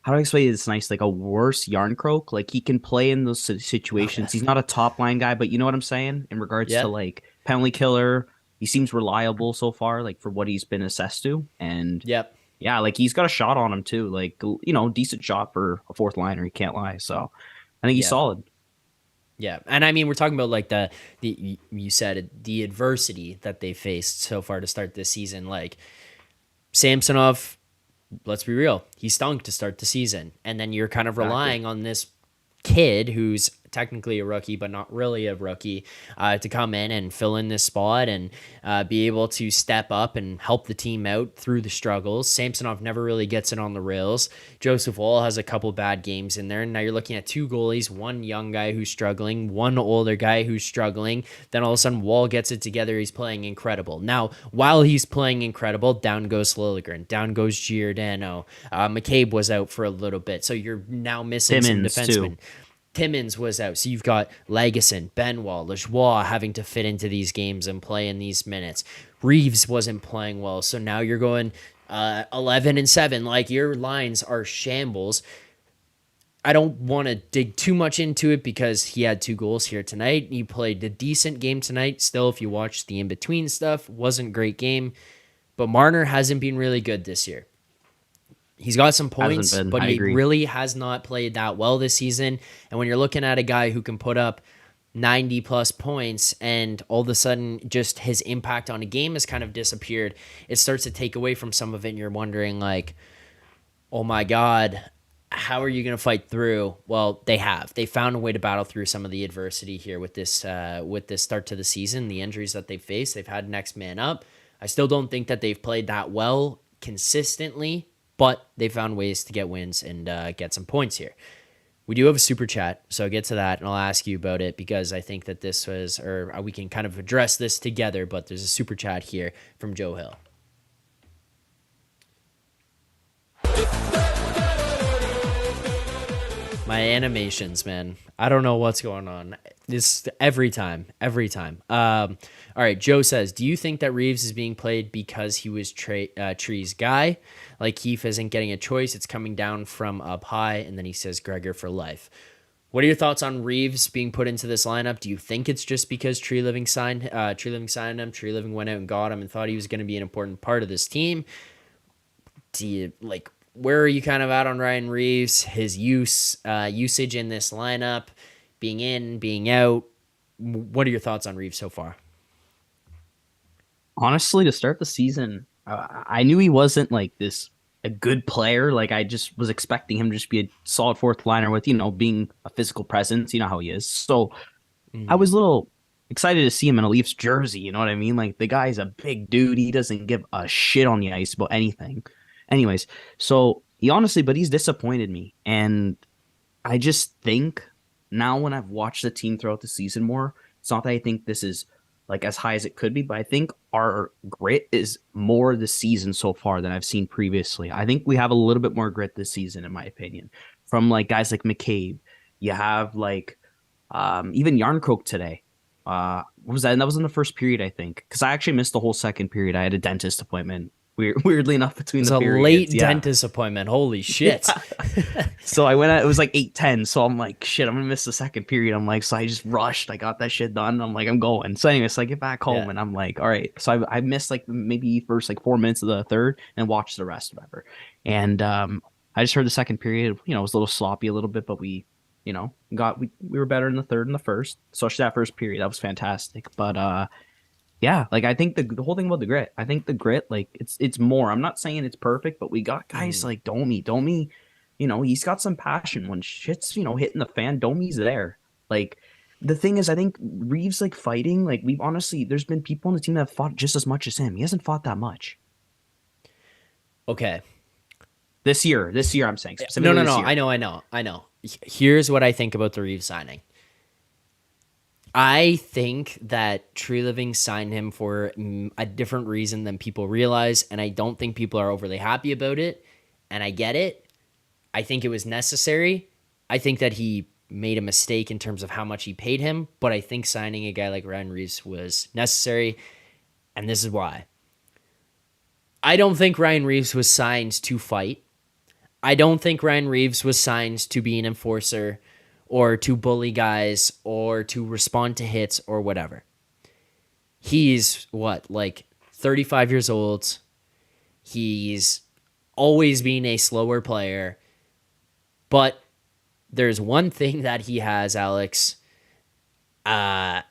how do I explain this nice? Like a worse yarn croak. Like he can play in those situations. He's not a top line guy, but you know what I'm saying? In regards to Yeah. like penalty killer, he seems reliable so far, like for what he's been assessed to. And Yep. yeah, like he's got a shot on him too. Like, decent shot for a fourth liner. He can't lie. So I think he's Yeah. solid. Yeah, and I mean, we're talking about like the you said it, the adversity that they faced so far to start this season. Like Samsonov, let's be real, he stunk to start the season, and then you're kind of Exactly. relying on this kid who's technically a rookie but not really a rookie to come in and fill in this spot and be able to step up and help the team out through the struggles. Samsonov never really gets it on the rails. Joseph Woll has a couple bad games in there, and now you're looking at two goalies, one young guy who's struggling, one older guy who's struggling. Then all of a sudden Wall gets it together. He's playing incredible. Now while he's playing incredible, down goes Liljegren, down goes Giordano. McCabe was out for a little bit, so you're now missing Timmins, some too. defensemen. Timmins was out. So you've got Legason, Benoit, Lajoie having to fit into these games and play in these minutes. Reeves wasn't playing well. So now you're going 11-7. Like your lines are shambles. I don't want to dig too much into it because he had 2 goals here tonight. He played a decent game tonight. Still, if you watch the in-between stuff, wasn't a great game. But Marner hasn't been really good this year. He's got some points, Hasn't been. but I he agree. really has not played that well this season. And when you're looking at a guy who can put up 90 plus points and all of a sudden just his impact on a game has kind of disappeared, it starts to take away from some of it. And you're wondering like, oh my God, how are you going to fight through? Well, they have. They found a way to battle through some of the adversity here with this start to the season, the injuries that they faced. They've had next man up. I still don't think that they've played that well consistently, but they found ways to get wins and get some points here. We do have a super chat, so I'll get to that, and I'll ask you about it because I think that this was, or we can kind of address this together, but there's a super chat here from Joe Hill. My animations, man. I don't know what's going on. This every time. All right, Joe says, do you think that Reeves is being played because he was Tree's guy? Like Keefe isn't getting a choice. It's coming down from up high. And then he says Gregor for life. What are your thoughts on Reeves being put into this lineup? Do you think it's just because Tree Living signed him? Tree Living went out and got him and thought he was going to be an important part of this team. Do you like? Where are you kind of at on Ryan Reeves? His usage in this lineup, being in, being out. What are your thoughts on Reeves so far? Honestly, to start the season, I knew he wasn't like a good player. Like I just was expecting him to just be a solid fourth liner with, being a physical presence. You know how he is. So I was a little excited to see him in a Leafs jersey. You know what I mean? Like the guy's a big dude. He doesn't give a shit on the ice about anything. Anyways, so he's disappointed me. And I just think now when I've watched the team throughout the season more, it's not that I think this is like as high as it could be, but I think our grit is more this season so far than I've seen previously. I think we have a little bit more grit this season, in my opinion, from like guys like McCabe. You have like even Yarncroak today. What was that? And that was in the first period, I think, because I actually missed the whole second period. I had a dentist appointment. Weirdly enough, between the periods. It was a late dentist appointment. Holy shit. So I went out, it was like 8:10. So I'm like, shit, I'm going to miss the second period. I'm like, so I just rushed. I got that shit done. I'm like, I'm going. So anyway, so I get back home and I'm like, all right. So I missed like maybe first like 4 minutes of the third and watched the rest, whatever. And I just heard the second period, it was a little sloppy a little bit, but we were better in the third and the first. So that first period, that was fantastic. But yeah, like I think the whole thing about the grit, I think the grit, like it's more. I'm not saying it's perfect, but we got guys like Domi, he's got some passion when shit's, hitting the fan. Domi's there. Like the thing is, I think Reeves like fighting, like there's been people on the team that have fought just as much as him. He hasn't fought that much. Okay. This year, I'm saying. No. This year. I know. Here's what I think about the Reeves signing. I think that Tree Living signed him for a different reason than people realize, and I don't think people are overly happy about it. And I get it. I think it was necessary. I think that he made a mistake in terms of how much he paid him, but I think signing a guy like Ryan Reeves was necessary, and this is why. I don't think Ryan Reeves was signed to fight. I don't think Ryan Reeves was signed to be an enforcer or to bully guys or to respond to hits or whatever. He's like 35 years old. He's always been a slower player. But there's one thing that he has, Alex, that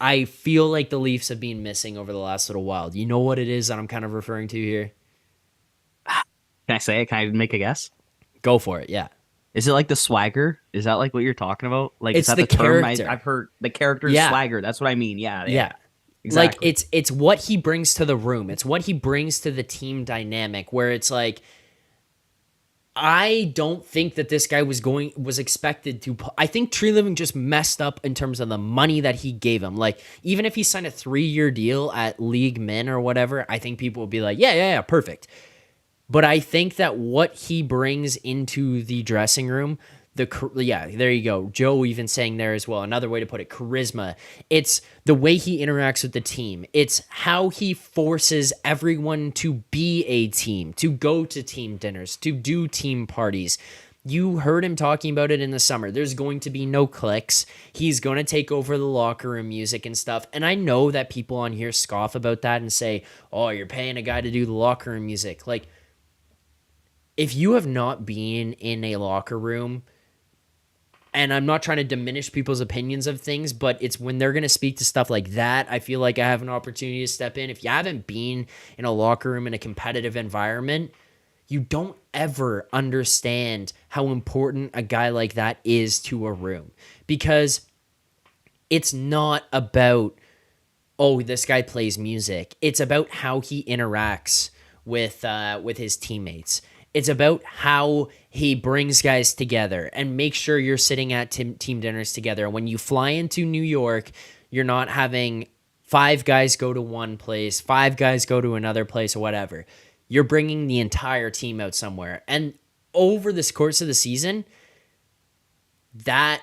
I feel like the Leafs have been missing over the last little while. Do you know what it is that I'm kind of referring to here? Can I say it? Can I make a guess? Go for it, yeah. Is it like the swagger? Is that like what you're talking about? Like, It's is that the term character. I've heard? The character Yeah. swagger. That's what I mean. Yeah. Yeah. Exactly. Like it's what he brings to the room. It's what he brings to the team dynamic where it's like I don't think that this guy was expected to. I think Tree Living just messed up in terms of the money that he gave him. Like, even if he signed a 3-year deal at league min or whatever, I think people would be like, yeah, perfect. But I think that what he brings into the dressing room, there you go. Joe even saying there as well. Another way to put it, charisma. It's the way he interacts with the team. It's how he forces everyone to be a team, to go to team dinners, to do team parties. You heard him talking about it in the summer. There's going to be no cliques. He's going to take over the locker room music and stuff. And I know that people on here scoff about that and say, oh, you're paying a guy to do the locker room music. Like, if you have not been in a locker room, and I'm not trying to diminish people's opinions of things, but it's when they're going to speak to stuff like that, I feel like I have an opportunity to step in. If you haven't been in a locker room in a competitive environment, you don't ever understand how important a guy like that is to a room. Because it's not about, oh, this guy plays music. It's about how he interacts with his teammates. It's about how he brings guys together and make sure you're sitting at team dinners together. When you fly into New York, you're not having 5 guys go to one place, 5 guys go to another place or whatever. You're bringing the entire team out somewhere. And over this course of the season, that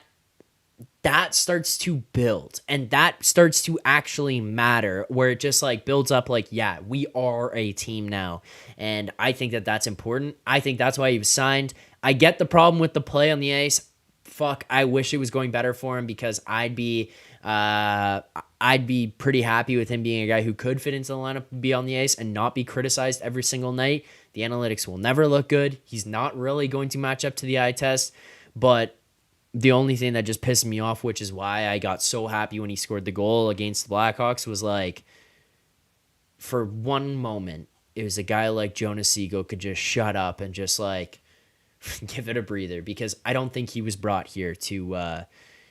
starts to build and that starts to actually matter, where it just like builds up like, yeah, we are a team now. And I think that that's important. I think that's why he was signed. I get the problem with the play on the ice. Fuck, I wish it was going better for him, because I'd be pretty happy with him being a guy who could fit into the lineup, be on the ice and not be criticized every single night. The analytics will never look good. He's not really going to match up to the eye test, but the only thing that just pissed me off, which is why I got so happy when he scored the goal against the Blackhawks, was like, for one moment, it was a guy like Jonas Siegel could just shut up and just like give it a breather, because I don't think he was brought here to,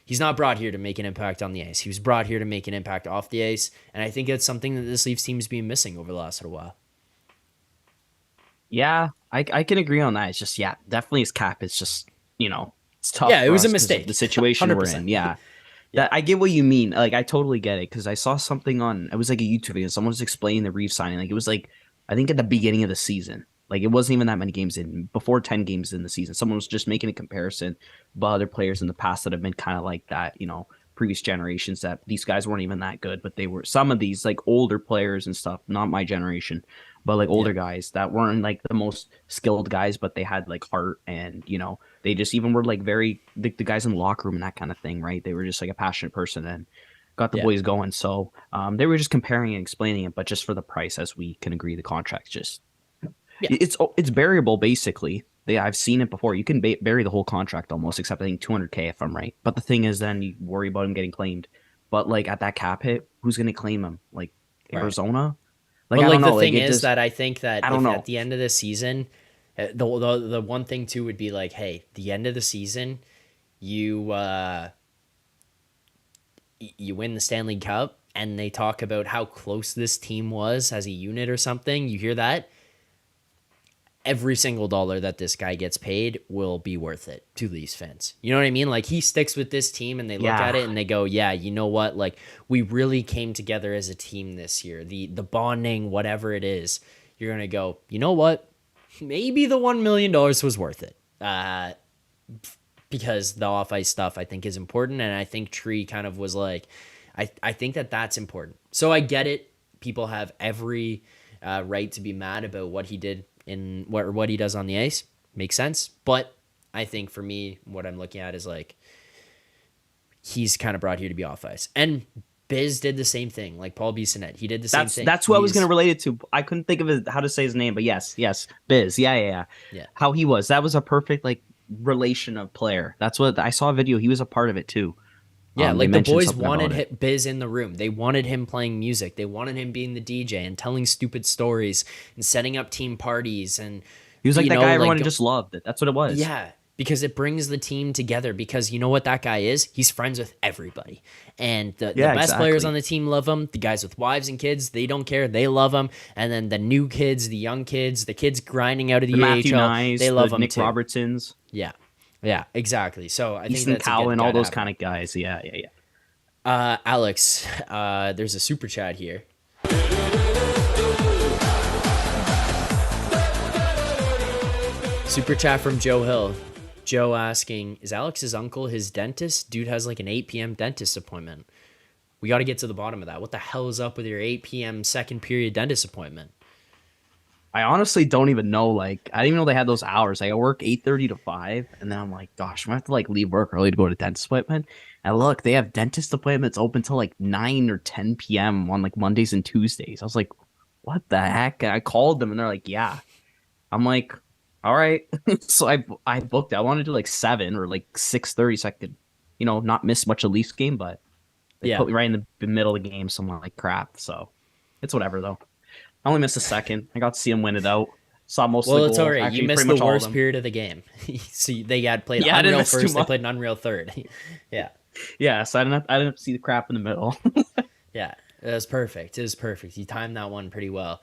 he's not brought here to make an impact on the ice. He was brought here to make an impact off the ice. And I think it's something that this Leafs team has been missing over the last little while. Yeah, I can agree on that. It's just, yeah, definitely his cap. It's just, it's tough. Yeah, it for was a us 'cause of mistake. the situation we're 100%. in. Yeah. That I get what you mean. Like, I totally get it, because I saw something it was like a YouTube video. Someone was explaining the Reeves signing. Like, it was like, I think at the beginning of the season. Like, it wasn't even that many games in, before 10 games in the season. Someone was just making a comparison about other players in the past that have been kind of like that, previous generations, that these guys weren't even that good, but they were some of these like older players and stuff, not my generation, but like older guys that weren't like the most skilled guys, but they had like heart, and they just even were like very the guys in the locker room and that kind of thing, right? They were just like a passionate person and got the boys going. So they were just comparing and explaining it, but just for the price, as we can agree, the contract's just it's variable basically. I've seen it before. You can bury the whole contract almost, except I think $200K if I'm right. But the thing is, then you worry about him getting claimed. But like at that cap hit, who's going to claim him? Like Arizona? Like, but I like don't know. the thing like, is that I think that I don't know. At the end of the season, the one thing too would be like, hey, the end of the season, you win the Stanley Cup, and they talk about how close this team was as a unit or something. You hear that? every single dollar that this guy gets paid will be worth it to Leafs fans. You know what I mean? Like, he sticks with this team and they look at it and they go, yeah, you know what? Like, we really came together as a team this year. The bonding, whatever it is, you're going to go, you know what? Maybe the $1 million was worth it. Because the off-ice stuff, I think, is important. And I think Tree kind of was like, I think that's important. So I get it. People have every right to be mad about what he did in what he does on the ice. Makes sense. But I think for me, what I'm looking at is like, he's kind of brought here to be off ice. And Biz did the same thing. Like Paul Bissonnette, he did the same thing. That's what I was going to relate it to. I couldn't think of how to say his name, but yes, Biz. Yeah. How he was. That was a perfect like relation of player. That's what I saw a video. He was a part of it too. Yeah, like the boys wanted Biz in the room. They wanted him playing music. They wanted him being the DJ and telling stupid stories and setting up team parties. And he was like that guy everyone just loved. That's what it was. Yeah, because it brings the team together. Because you know what that guy is? He's friends with everybody. And the best players on the team love him. The guys with wives and kids, they don't care. They love him. And then the new kids, the young kids, the kids grinding out of the AHL, Nyes, they love him Nick too. Robertsons. Yeah, exactly. So I Easton think that's Cowan, all those kind of guys. Yeah. Alex, there's a super chat here. Super chat from Joe Hill. Joe asking, is Alex's uncle his dentist? Dude has like an 8 p.m. dentist appointment. We got to get to the bottom of that. What the hell is up with your 8 p.m. second period dentist appointment? I honestly don't even know. Like, I didn't even know they had those hours. Like, I work 8:30 to 5, and then I'm like, gosh, I'm gonna have to like leave work early to go to dentist appointment. And look, they have dentist appointments open till like 9 or 10 p.m. on like Mondays and Tuesdays. I was like, what the heck? And I called them, and they're like, yeah. I'm like, all right. So I booked it. I wanted to do like 7 or like 6:30 so I could, not miss much of Leafs game, but they put me right in the middle of the game, so I'm like, crap. So it's whatever though. I only missed a second. I got to see him win it out. Saw most of the goals. Well, it's all right. Actually, you missed the worst period of the game. So they had played unreal first. They played an unreal third. Yeah. Yeah. So I didn't have to see the crap in the middle. Yeah, it was perfect. It was perfect. You timed that one pretty well.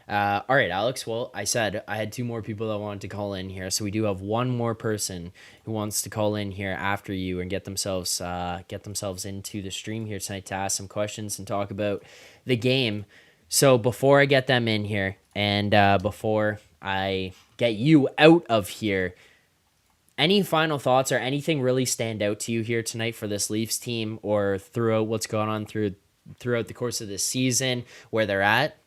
All right, Alex. Well, I said I had 2 more people that wanted to call in here, so we do have 1 more person who wants to call in here after you and get themselves into the stream here tonight to ask some questions and talk about the game. So before I get them in here and before I get you out of here, any final thoughts or anything really stand out to you here tonight for this Leafs team or throughout what's going on throughout the course of this season, where they're at?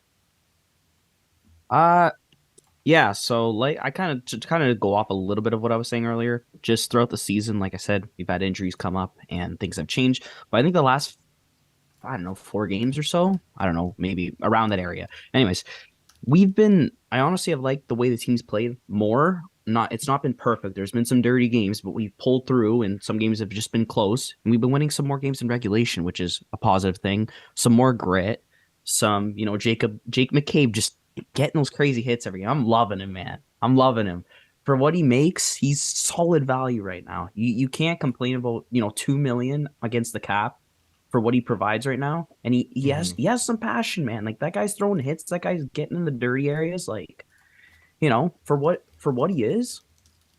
Yeah. So like I kind of go off a little bit of what I was saying earlier. Just throughout the season, like I said, we've had injuries come up and things have changed. But I think the last 4 games or so. I don't know, maybe around that area. Anyways, I honestly have liked the way the team's played more. It's not been perfect. There's been some dirty games, but we've pulled through, and some games have just been close. And we've been winning some more games in regulation, which is a positive thing. Some more grit. Some, Jake McCabe just getting those crazy hits every game. I'm loving him, man. I'm loving him. For what he makes, he's solid value right now. You can't complain about, $2 million against the cap for what he provides right now. And he has some passion, man. Like, that guy's throwing hits, that guy's getting in the dirty areas. Like, for what he is,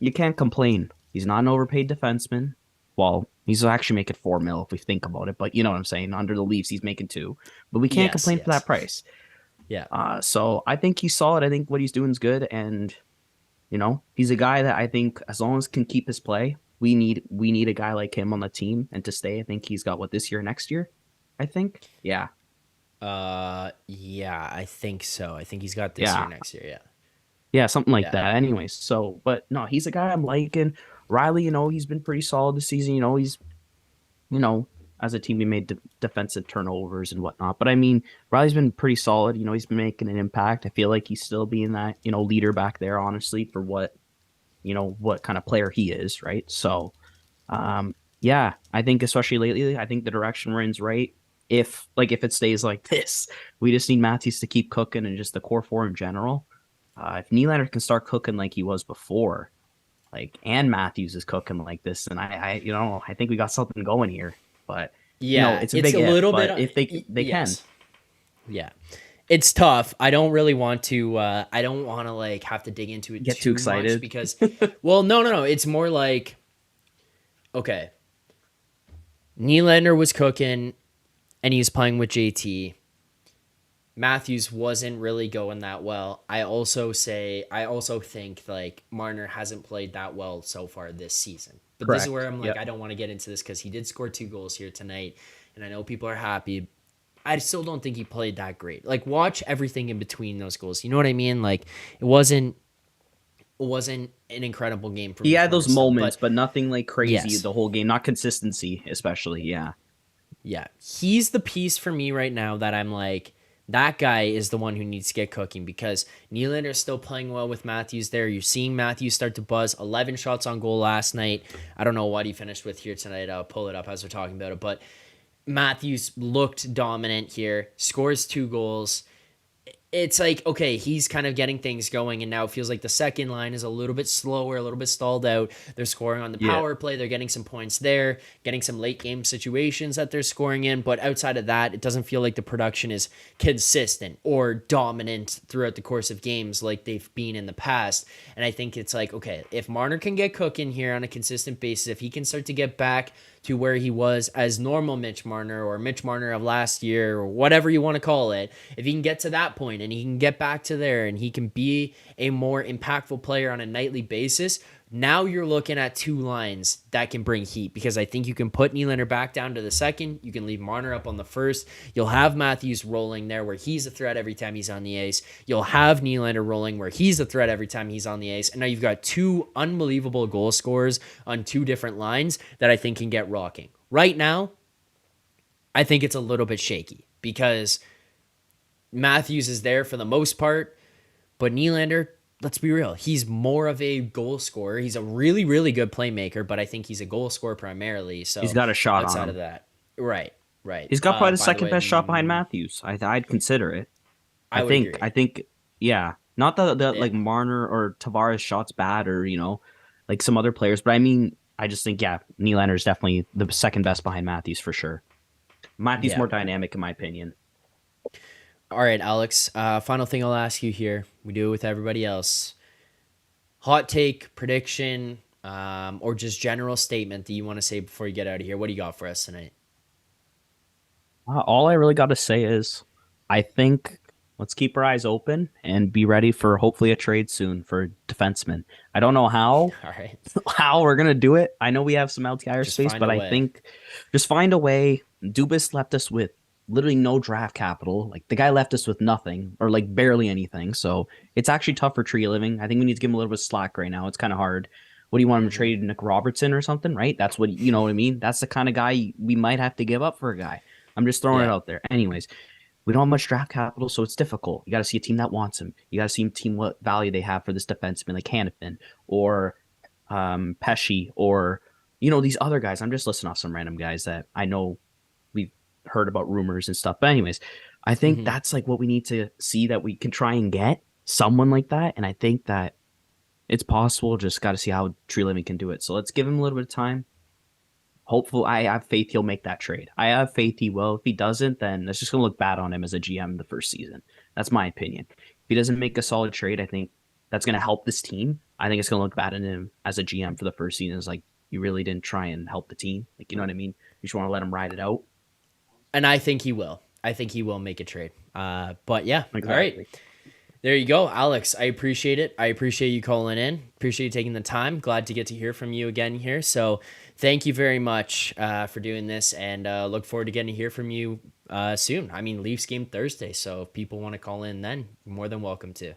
you can't complain. He's not an overpaid defenseman. Well, he's actually making $4 million if we think about it, but you know what I'm saying. Under the Leafs, he's making $2 million, but we can't complain for that price. Yeah. So I think he's solid. I think what he's doing is good, and he's a guy that I think as long as can keep his play, we need a guy like him on the team, and to stay, I think he's got this year, next year, I think. Yeah. Yeah, I think so. I think he's got this year, next year. Yeah. Yeah, something like that. Anyways, so, but no, he's a guy I'm liking. Riley, he's been pretty solid this season. He's, as a team, we made defensive turnovers and whatnot. But I mean, Riley's been pretty solid. He's been making an impact. I feel like he's still being that, leader back there, honestly, for what kind of player he is, right? So, yeah, I think especially lately, I think the direction we're in is right. If it stays like this, we just need Matthews to keep cooking and just the core 4 in general. If Nylander can start cooking like he was before, and Matthews is cooking like this, and I think we got something going here. But yeah, it's a big little if, bit. But if they can, yeah, it's tough. I don't really want to. I don't want to like have to dig into it Get too much excited. because, well, no. It's more like, okay, Nylander was cooking, and he was playing with JT. Matthews wasn't really going that well. I also think like Marner hasn't played that well so far this season. But this is Correct. where I'm like, Yep. I don't want to get into this because he did score 2 goals here tonight, and I know people are happy. I still don't think he played that great. Like, watch everything in between those goals. You know what I mean? Like, it wasn't an incredible game for He Mitch had those Marner still, moments, but nothing like crazy yes. the whole game. Not consistency, especially. Yeah. Yeah, he's the piece for me right now that I'm like, that guy is the one who needs to get cooking because Nylander is still playing well with Matthews there. You're seeing Matthews start to buzz. 11 shots on goal last night. I don't know what he finished with here tonight. I'll pull it up as we're talking about it. But Matthews looked dominant here, scores 2 goals. It's like, okay, he's kind of getting things going, and now it feels like the second line is a little bit slower, a little bit stalled out. They're scoring on the power play. They're getting some points there, getting some late game situations that they're scoring in. But outside of that, it doesn't feel like the production is consistent or dominant throughout the course of games like they've been in the past. And I think it's like, okay, if Marner can get cooking here on a consistent basis, if he can start to get back to where he was as normal Mitch Marner or Mitch Marner of last year or whatever you want to call it, if he can get to that point and he can get back to there and he can be a more impactful player on a nightly basis, now you're looking at 2 lines that can bring heat because I think you can put Nylander back down to the second. You can leave Marner up on the first. You'll have Matthews rolling there where he's a threat every time he's on the ice. You'll have Nylander rolling where he's a threat every time he's on the ice. And now you've got 2 unbelievable goal scorers on 2 different lines that I think can get rocking. Right now, I think it's a little bit shaky because Matthews is there for the most part, but Nylander, let's be real, he's more of a goal scorer. He's a really, really good playmaker, but I think he's a goal scorer primarily. So He's got a shot outside on of him. that. Right. He's got probably the By second way, best shot behind Matthews. I'd consider it. I would agree. I think, yeah. Not that Yeah. like Marner or Tavares shots bad or, like some other players, but I mean, I just think, yeah, Nylander is definitely the second best behind Matthews for sure. Matthews Yeah. more dynamic in my opinion. All right, Alex. Final thing I'll ask you here. We do it with everybody else. Hot take, prediction, or just general statement that you want to say before you get out of here. What do you got for us tonight? All I really got to say is, I think let's keep our eyes open and be ready for hopefully a trade soon for defensemen. I don't know how All right. how we're gonna do it. I know we have some LTIR Just space, find but a I way. think just find a way. Dubas left us with literally no draft capital. Like the guy left us with nothing or like barely anything. So it's actually tough for Tree Living. I think we need to give him a little bit of slack right now. It's kind of hard. What do you want him to trade Nick Robertson or something, right? That's what you know what I mean? That's the kind of guy we might have to give up for a guy. I'm just throwing it Yeah. out there. Anyways, we don't have much draft capital, so it's difficult. You got to see a team that wants him. You got to see a team what value they have for this defenseman, like Hannafin or Pesci or these other guys. I'm just listing off some random guys that I know we've heard about rumors and stuff. But anyways, I think that's like what we need to see that we can try and get someone like that. And I think that it's possible. Just got to see how Tree Living can do it. So let's give him a little bit of time. Hopefully, I have faith he'll make that trade. I have faith he will. If he doesn't, then it's just going to look bad on him as a GM the first season. That's my opinion. If he doesn't make a solid trade, I think that's going to help this team. I think it's going to look bad on him as a GM for the first season. It's like, you really didn't try and help the team. Like, you know what I mean? You just want to let him ride it out. And I think he will. I think he will make a trade. But yeah, Exactly. all right. There you go, Alex. I appreciate it. I appreciate you calling in. Appreciate you taking the time. Glad to get to hear from you again here. So thank you very much for doing this, and look forward to getting to hear from you soon. I mean, Leafs game Thursday, so if people want to call in then, you're more than welcome to.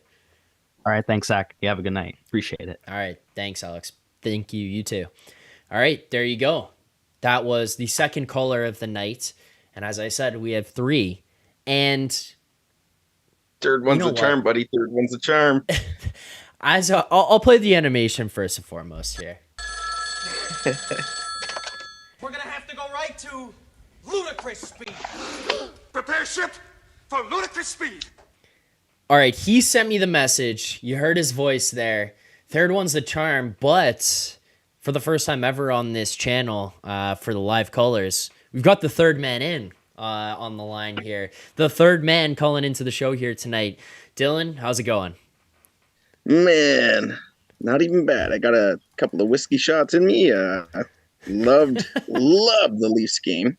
All right. Thanks, Zach. You have a good night. Appreciate it. All right. Thanks, Alex. Thank you. You too. All right. There you go. That was the second caller of the night. And as I said, we have 3. And Third one's You know a charm, buddy. Third one's a charm. I'll play the animation first and foremost here. We're gonna have to go right to ludicrous speed. Prepare ship for ludicrous speed. All right, he sent me the message. You heard his voice there. Third one's the charm, but for the first time ever on this channel, for the live colors, we've got the third man in. on the line here. The third man calling into the show here tonight. Dylan, how's it going? Man, not even bad. I got a couple of whiskey shots in me. Loved the Leafs game.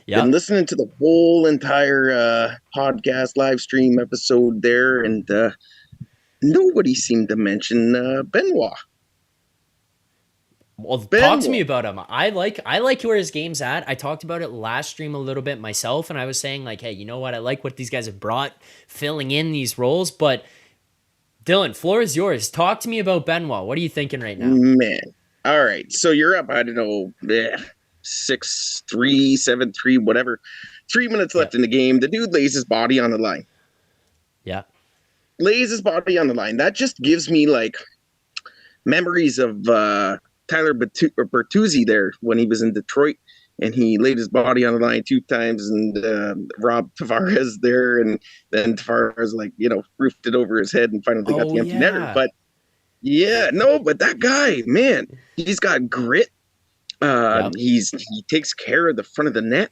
Been Yep. listening to the whole entire podcast live stream episode there, and nobody seemed to mention Benoit. Well, talk Benoit. to me about him. I like where his game's at. I talked about it last stream a little bit myself, and I was saying like, hey, you know what? I like what these guys have brought, filling in these roles. But Dylan, floor is yours. Talk to me about Benoit. What are you thinking right now? Man, all right. So you're up. I don't know, 6-3, 7-3, whatever. 3 minutes left in the game. The dude lays his body on the line. Yeah. Lays his body on the line. That just gives me like memories of Tyler Bertuzzi there when he was in Detroit, and he laid his body on the line 2 times, and Rob Tavares there, and then Tavares roofed it over his head and finally got the empty netter. But but that guy, man, he's got grit. He takes care of the front of the net.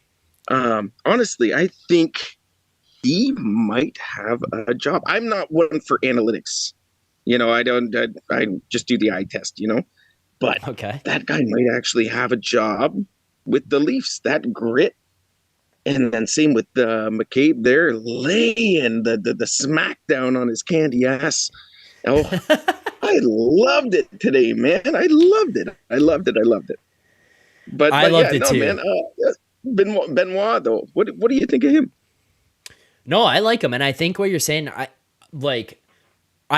Honestly, I think he might have a job. I'm not one for analytics. I just do the eye test, but that guy might actually have a job with the Leafs. That grit. And then same with McCabe there, laying the smackdown on his candy ass. Oh, I loved it today, man. I loved it. But I loved it too. Man, Benoit, though, what do you think of him? No, I like him, and I think what you're saying, I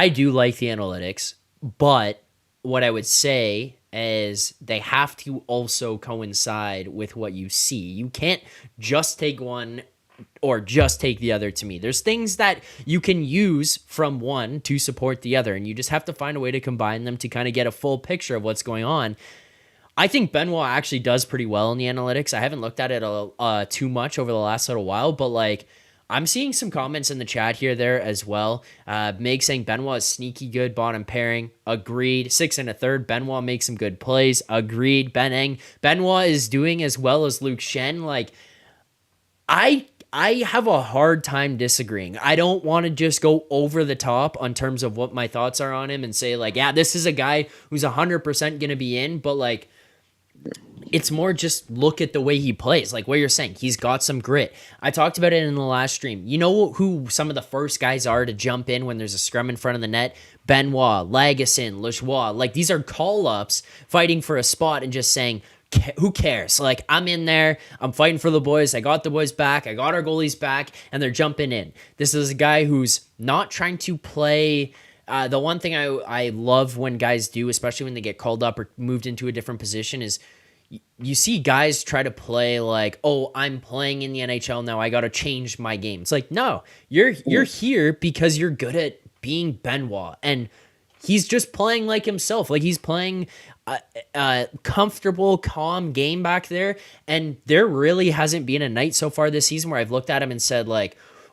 do like the analytics, but what I would say is they have to also coincide with what you see. You can't just take one or just take the other. To me, there's things that you can use from one to support the other, and you just have to find a way to combine them to kind of get a full picture of what's going on. I think Benoit actually does pretty well in the analytics. I haven't looked at it too much over the last little while, but I'm seeing some comments in the chat here there as well. Meg saying Benoit is sneaky good bottom pairing. Agreed. 6 1/3. Benoit makes some good plays. Agreed. Benoit is doing as well as Luke Shen. I have a hard time disagreeing. I don't want to just go over the top on terms of what my thoughts are on him and say this is a guy who's 100% going to be in, but it's more just look at the way he plays. Like what you're saying, he's got some grit. I talked about it in the last stream. You know who some of the first guys are to jump in when there's a scrum in front of the net? Benoit, Lagesson, Lajoie. These are call-ups fighting for a spot and just saying, who cares? I'm in there. I'm fighting for the boys. I got the boys back. I got our goalies back, and they're jumping in. This is a guy who's not trying to play. The one thing I love when guys do, especially when they get called up or moved into a different position, is you see guys try to play I'm playing in the NHL now, I got to change my game. It's no, you're here because you're good at being Benoit, and he's just playing like himself. He's playing a comfortable, calm game back there, and there really hasn't been a night so far this season where I've looked at him and said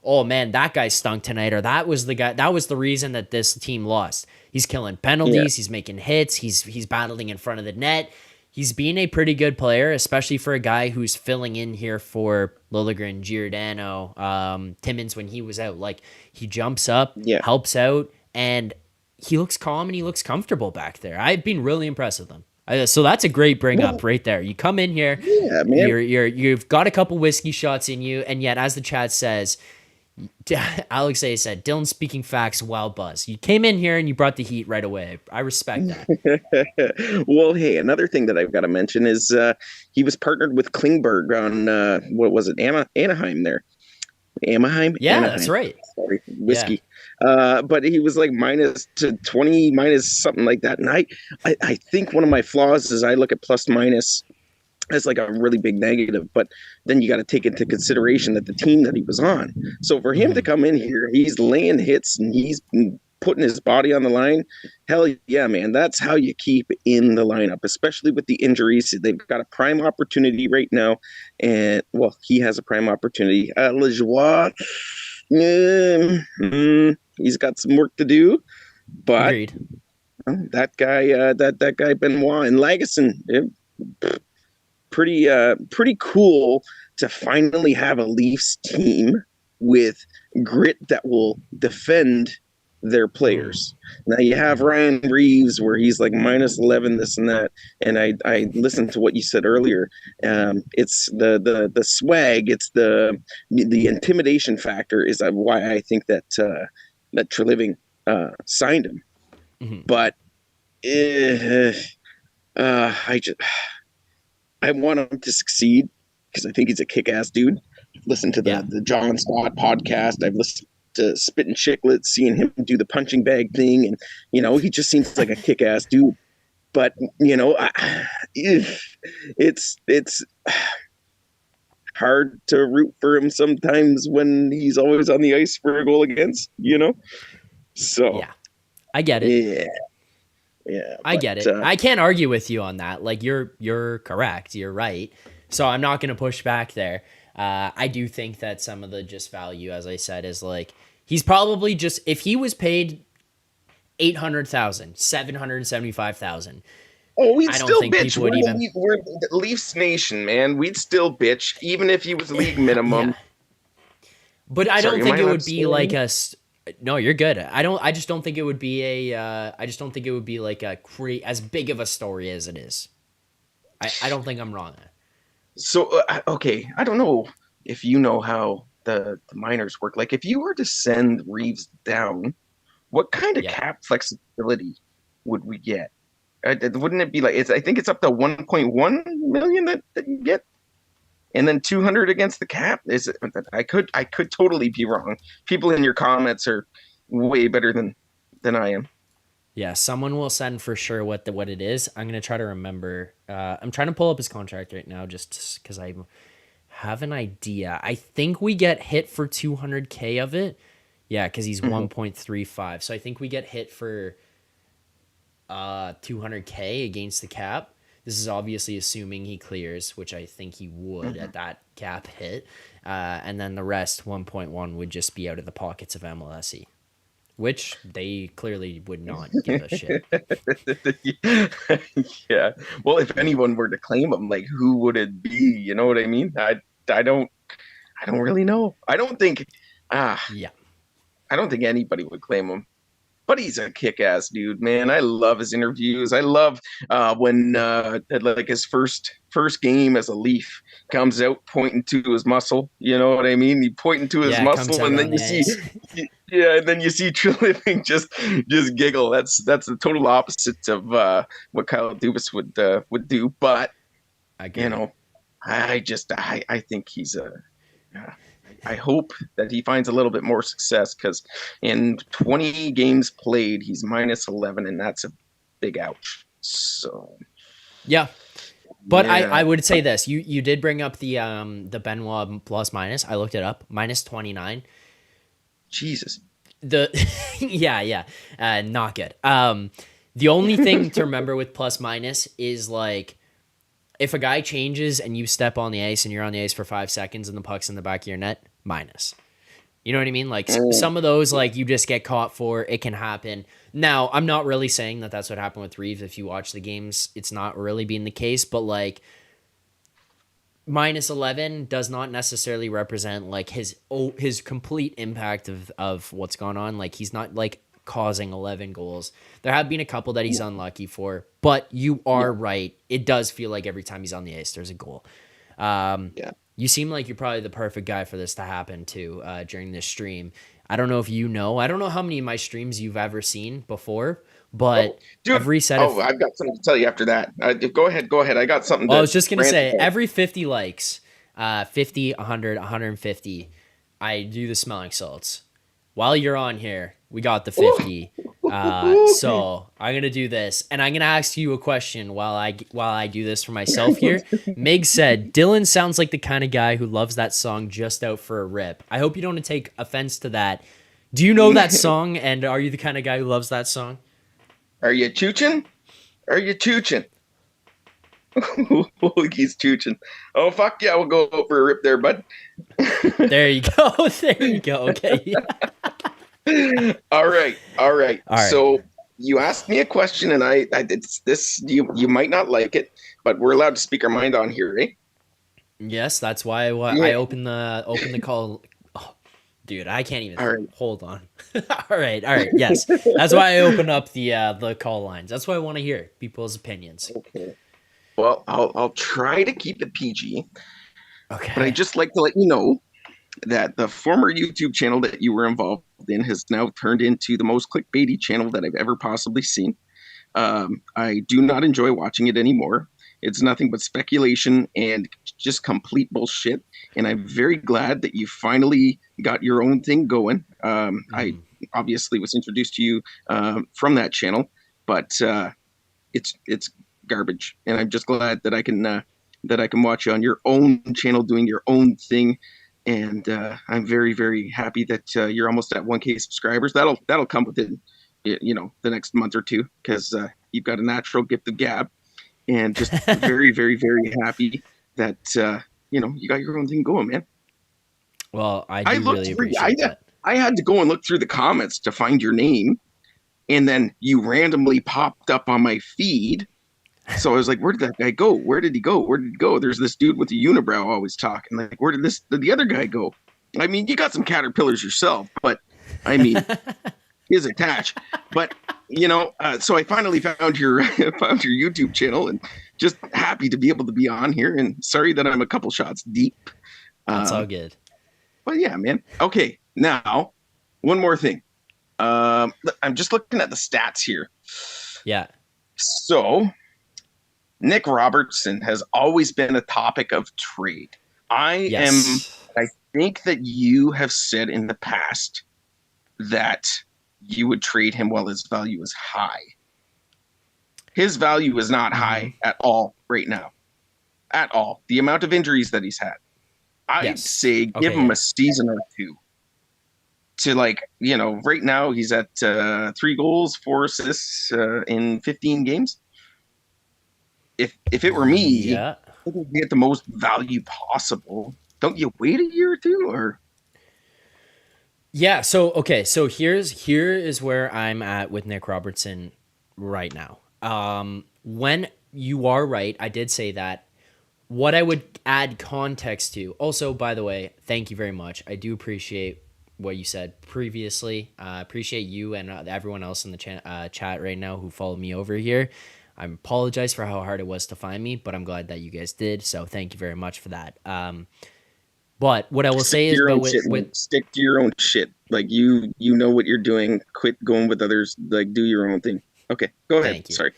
oh man, that guy stunk tonight, or that was the reason that this team lost. He's killing penalties, he's making hits, he's battling in front of the net. He's being a pretty good player, especially for a guy who's filling in here for Liljegren, Giordano, Timmins when he was out. He jumps up, helps out, and he looks calm and he looks comfortable back there. I've been really impressed with him. So that's a great bring up right there. You come in here, you've got a couple whiskey shots in you, and yet, as the chat says, Alex A said, Dylan speaking facts, wild buzz. You came in here and you brought the heat right away. I respect that. Well, hey, another thing that I've got to mention is he was partnered with Klingberg on, what was it, Anaheim there. Anaheim? Yeah, Anaheim. That's right. Sorry, whiskey. Yeah. But he was minus to 20, minus something like that. And I think one of my flaws is I look at plus minus as a really big negative, but then you got to take into consideration that the team that he was on. So for him to come in here, he's laying hits and he's putting his body on the line. Hell yeah, man. That's how you keep in the lineup, especially with the injuries. They've got a prime opportunity right now. And he has a prime opportunity. Lajoie, he's got some work to do, but Agreed. That guy Benoit and Lagesson, pretty cool to finally have a Leafs team with grit that will defend their players. Now you have Ryan Reeves where he's like -11, this and that. And I listened to what you said earlier. It's the swag, it's the intimidation factor is why I think that that Treliving signed him. But I want him to succeed because I think he's a kick-ass dude. Listen to the John Scott podcast. I've listened to Spit and Chicklets, seeing him do the punching bag thing, and he just seems like a kick-ass dude. But it's hard to root for him sometimes when he's always on the ice for a goal against. So yeah, I get it. Yeah, I get it. I can't argue with you on that. Like you're correct. You're right. So I'm not going to push back there. I do think that some of the just value, as I said, is like he's probably just if he was paid 800,000, 775,000. Oh, we'd I don't still think bitch. people would even. We're the Leafs Nation, man. We'd still bitch, even if he was league minimum. Yeah. But I don't think it would be like a. No, you're good. I just don't think it would be a. I just don't think it would be like as big of a story as it is. I don't think I'm wrong. So okay, I don't know if you know how the minors work. Like, if you were to send Reeves down, what kind of cap flexibility would we get? Wouldn't it be like I think it's up to 1.1 million that you get, and then 200 against the cap? Is it? I could totally be wrong. People in your comments are way better than I am. Yeah, someone will send for sure what it is. I'm gonna try to remember. I'm trying to pull up his contract right now just because I have an idea. I think we get hit for 200K of it. Yeah, because he's 1.35. So I think we get hit for 200K against the cap. This is obviously assuming he clears, which I think he would at that cap hit. And then the rest, 1.1, would just be out of the pockets of MLSE. Which they clearly would not give a shit. Yeah. Well, if anyone were to claim him, like, who would it be? You know what I mean? I don't really know. I don't think I don't think anybody would claim him. But he's a kick-ass dude, man. I love his interviews. I love when like his first game as a Leaf comes out pointing to his muscle. You know what I mean? He pointing to his muscle, and then you see, and then you see Treliving just giggle. That's the total opposite of what Kyle Dubas would do. But I think he's a. I hope that he finds a little bit more success, because in 20 games played, he's -11, and that's a big ouch. So, yeah. But yeah. I would say this. You did bring up the Benoit plus minus. I looked it up. -29. Jesus. Not good. The only thing to remember with plus minus is like, if a guy changes and you step on the ice and you're on the ice for 5 seconds and the puck's in the back of your net, minus. You know what I mean? Like some of those, like, you just get caught for. It can happen. Now, I'm not really saying that that's what happened with Reeves. If you watch the games, it's not really being the case. But like, -11 does not necessarily represent like his complete impact of what's gone on. Like, he's not like causing 11 goals. There have been a couple that he's unlucky for, but you are right. It does feel like every time he's on the ice, there's a goal. You seem like you're probably the perfect guy for this to happen to during this stream. I don't know if you know. I don't know how many of my streams you've ever seen before, but every set of... I've got something to tell you after that. Go ahead. I got something to... I was just going to say, every 50 likes, 50, 100, 150, I do the smelling salts. While you're on here, we got the 50. So I'm gonna do this, and I'm gonna ask you a question while I do this for myself here. Mig said, Dylan sounds like the kind of guy who loves that song just out for a rip. I hope you don't take offense to that. Do you know that song, and are you the kind of guy who loves that song? Are you choochin'? He's choochin'. Oh, fuck yeah, we'll go for a rip there, bud. There you go. Okay. All right. So you asked me a question, and it's this. You might not like it, but we're allowed to speak our mind on here, eh? Yes, that's why Yeah. I opened the call. Oh, dude, I can't even All right. hold on. All right. Yes, that's why I opened up the call lines. That's why I want to hear people's opinions. Okay. Well, I'll try to keep it PG, but I Okay. just like to let you know that the former YouTube channel that you were involved in has now turned into the most clickbaity channel that I've ever possibly seen. I do not enjoy watching it anymore. It's nothing but speculation and just complete bullshit. And I'm very glad that you finally got your own thing going. I obviously was introduced to you from that channel, but it's garbage. And I'm just glad that I can watch you on your own channel doing your own thing. And I'm very, very happy that you're almost at 1K subscribers. That'll come within the next month or two, because you've got a natural gift of gab, and just very, very, very happy that you got your own thing going, man. Well, I I do looked really through, appreciate that. I had to go and look through the comments to find your name, and then you randomly popped up on my feed. So I was like, where did that guy go? Where did he go? Where did he go? There's this dude with the unibrow always talking. Like, where did the other guy go? I mean, you got some caterpillars yourself, but I mean, is attached. But so I finally found your found your YouTube channel, and just happy to be able to be on here. And sorry that I'm a couple shots deep. That's all good. But yeah, man. Okay, now one more thing. I'm just looking at the stats here. Yeah. So Nick Robertson has always been a topic of trade. I think that you have said in the past that you would trade him while his value is high. His value is not high at all right now. At all. The amount of injuries that he's had. I'd say give him a season or two. To right now he's at 3 goals, 4 assists in 15 games. If it were me, I think we'd get the most value possible. Don't you wait a year or two, or? Yeah. So here is where I'm at with Nick Robertson right now. When you are right, I did say that. What I would add context to. Also, by the way, thank you very much. I do appreciate what you said previously. Appreciate you and everyone else in the chat right now who followed me over here. I apologize for how hard it was to find me, but I'm glad that you guys did. So thank you very much for that. But what I will say is, stick to your own shit. Like you know what you're doing. Quit going with others. Like, do your own thing. Okay, go ahead. Thank you. Sorry.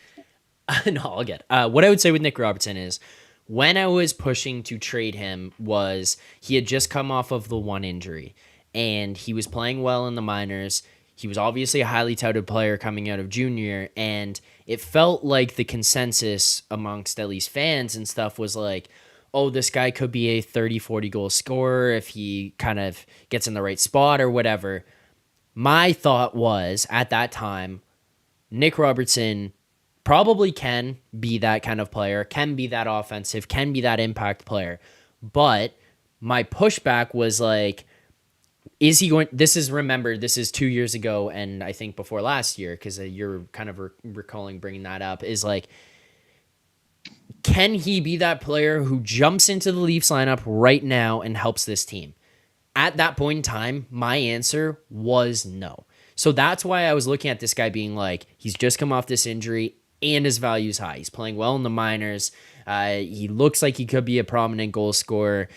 No, I'll get. What I would say with Nick Robertson is, when I was pushing to trade him, was he had just come off of the one injury, and he was playing well in the minors. He was obviously a highly touted player coming out of junior, and it felt like the consensus amongst at least fans and stuff was like, oh, this guy could be a 30, 40 goal scorer if he kind of gets in the right spot or whatever. My thought was, at that time, Nick Robertson probably can be that kind of player, can be that offensive, can be that impact player. But my pushback was like, is he going? This is 2 years ago, and I think before last year, because you're kind of recalling bringing that up, is like, can he be that player who jumps into the Leafs lineup right now and helps this team? At that point in time, my answer was no. So that's why I was looking at this guy being like, he's just come off this injury and his value's high. He's playing well in the minors. He looks like he could be a prominent goal scorer.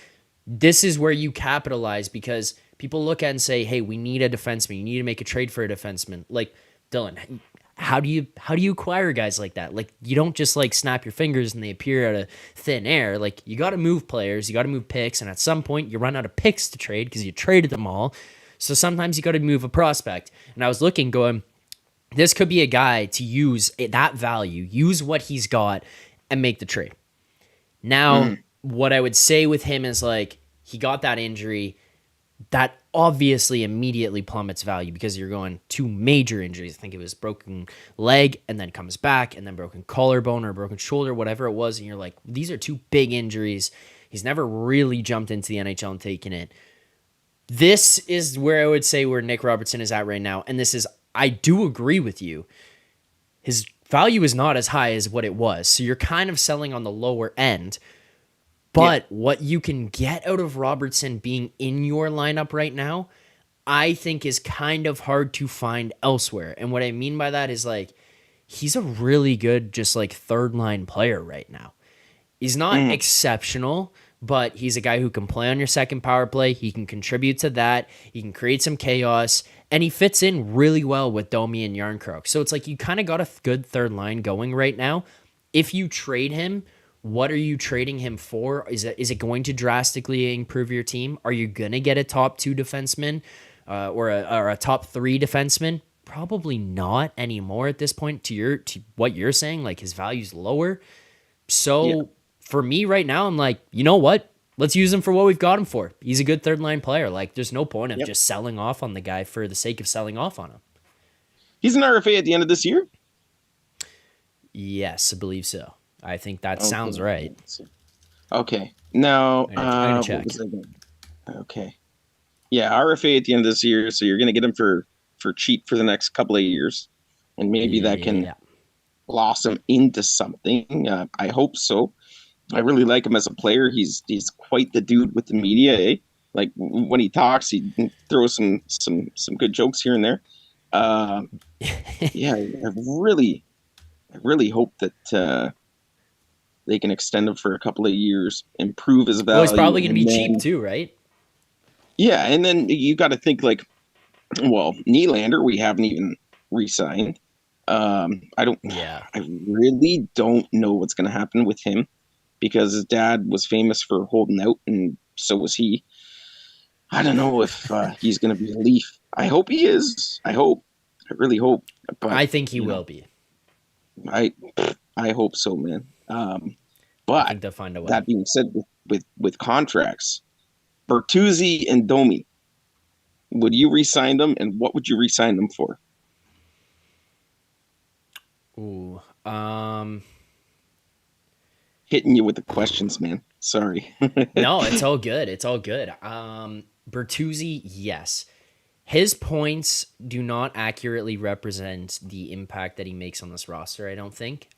This is where you capitalize, because people look at and say, hey, we need a defenseman. You need to make a trade for a defenseman. Like, Dylan, how do you acquire guys like that? Like, you don't just like snap your fingers and they appear out of thin air. Like, you got to move players, you got to move picks, and at some point you run out of picks to trade because you traded them all. So sometimes you got to move a prospect. And I was looking, going, this could be a guy to use that value, use what he's got, and make the trade. Now, what I would say with him is, like, he got that injury. That obviously immediately plummets value, because you're going 2 major injuries. I think it was broken leg and then comes back, and then broken collarbone or broken shoulder, whatever it was. And you're like, these are 2 big injuries. He's never really jumped into the NHL and taken it. This is where I would say where Nick Robertson is at right now. And this is, I do agree with you. His value is not as high as what it was. So you're kind of selling on the lower end. But what you can get out of Robertson being in your lineup right now, I think is kind of hard to find elsewhere. And what I mean by that is like, he's a really good, just like third line player right now. He's not exceptional, but he's a guy who can play on your second power play. He can contribute to that. He can create some chaos, and he fits in really well with Domi and Yarncroke. So it's like you kind of got a good third line going right now. If you trade him, what are you trading him for? Is it going to drastically improve your team? Are you going to get a top 2 defenseman or a top 3 defenseman? Probably not anymore at this point. To what you're saying, like his value's lower. So for me right now, I'm like, you know what? Let's use him for what we've got him for. He's a good third line player. Like there's no point of just selling off on the guy for the sake of selling off on him. He's an RFA at the end of this year? Yes, I believe so. I think that sounds right. Okay. Now, I'm gonna check. Okay. Yeah, RFA at the end of this year, so you're going to get him for cheap for the next couple of years, and maybe that can blossom into something. I hope so. I really like him as a player. He's quite the dude with the media. Eh? Like when he talks, he throws some good jokes here and there. Yeah, I really hope that they can extend him for a couple of years, improve his value. Well, it's probably going to be cheap too, right? Yeah, and then you got to think like, well, Nylander, we haven't even re-signed. I really don't know what's going to happen with him because his dad was famous for holding out, and so was he. I don't know if he's going to be a Leaf. I hope he is. I really hope. But I think he will be. I hope so, man. But I think they'll find a way. That being said, with contracts, Bertuzzi and Domi, would you re-sign them, and what would you re-sign them for? Ooh, hitting you with the questions, man. Sorry. No, it's all good. It's all good. Bertuzzi, yes. His points do not accurately represent the impact that he makes on this roster, I don't think,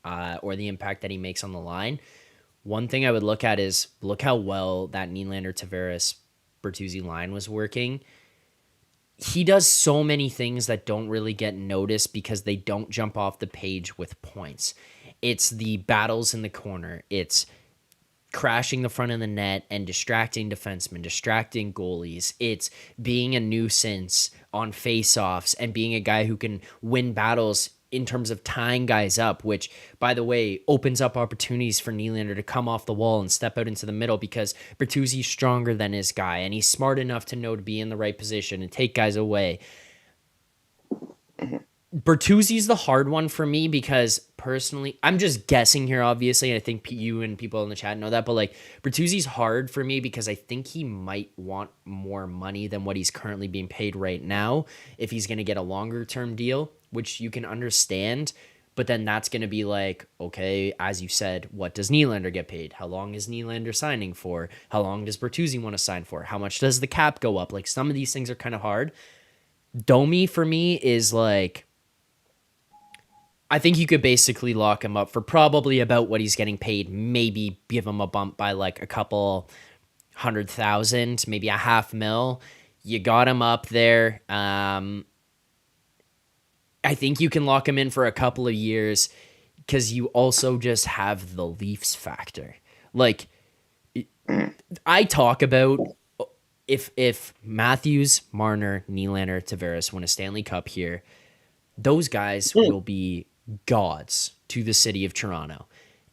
or the impact that he makes on the line. One thing I would look at is look how well that Nylander, Tavares, Bertuzzi line was working. He does so many things that don't really get noticed because they don't jump off the page with points. It's the battles in the corner. It's crashing the front of the net and distracting defensemen, distracting goalies. It's being a nuisance on face-offs and being a guy who can win battles in terms of tying guys up, which, by the way, opens up opportunities for Nylander to come off the wall and step out into the middle because Bertuzzi's stronger than his guy, and he's smart enough to know to be in the right position and take guys away. Bertuzzi's the hard one for me because personally, I'm just guessing here, obviously, and I think you and people in the chat know that, but like Bertuzzi's hard for me because I think he might want more money than what he's currently being paid right now if he's going to get a longer term deal, which you can understand. But then that's going to be like, okay, as you said, what does Nylander get paid? How long is Nylander signing for? How long does Bertuzzi want to sign for? How much does the cap go up? Like some of these things are kind of hard. Domi for me is like, I think you could basically lock him up for probably about what he's getting paid. Maybe give him a bump by like a couple 100,000, maybe a $500,000. You got him up there. I think you can lock him in for a couple of years because you also just have the Leafs factor. Like I talk about if Matthews, Marner, Nylander, Tavares win a Stanley Cup here, those guys will be gods to the city of Toronto.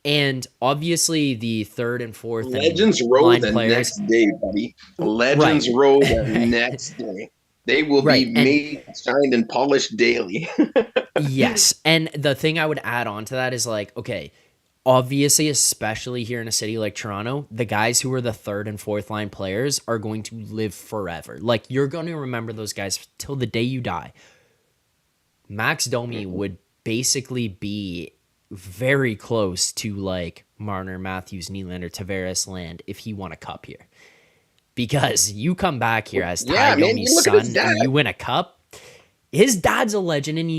And obviously the third and fourth Legends row the next day, buddy. Legends row the next day. They will be made, shined, and polished daily. Yes. And the thing I would add on to that is like, okay, obviously, especially here in a city like Toronto, the guys who are the third and fourth line players are going to live forever. Like you're going to remember those guys till the day you die. Max Domi would basically be very close to like Marner, Matthews, Nylander, Tavares land if he won a cup here. Because you come back here as Ty Domi's son and you win a cup. His dad's a legend and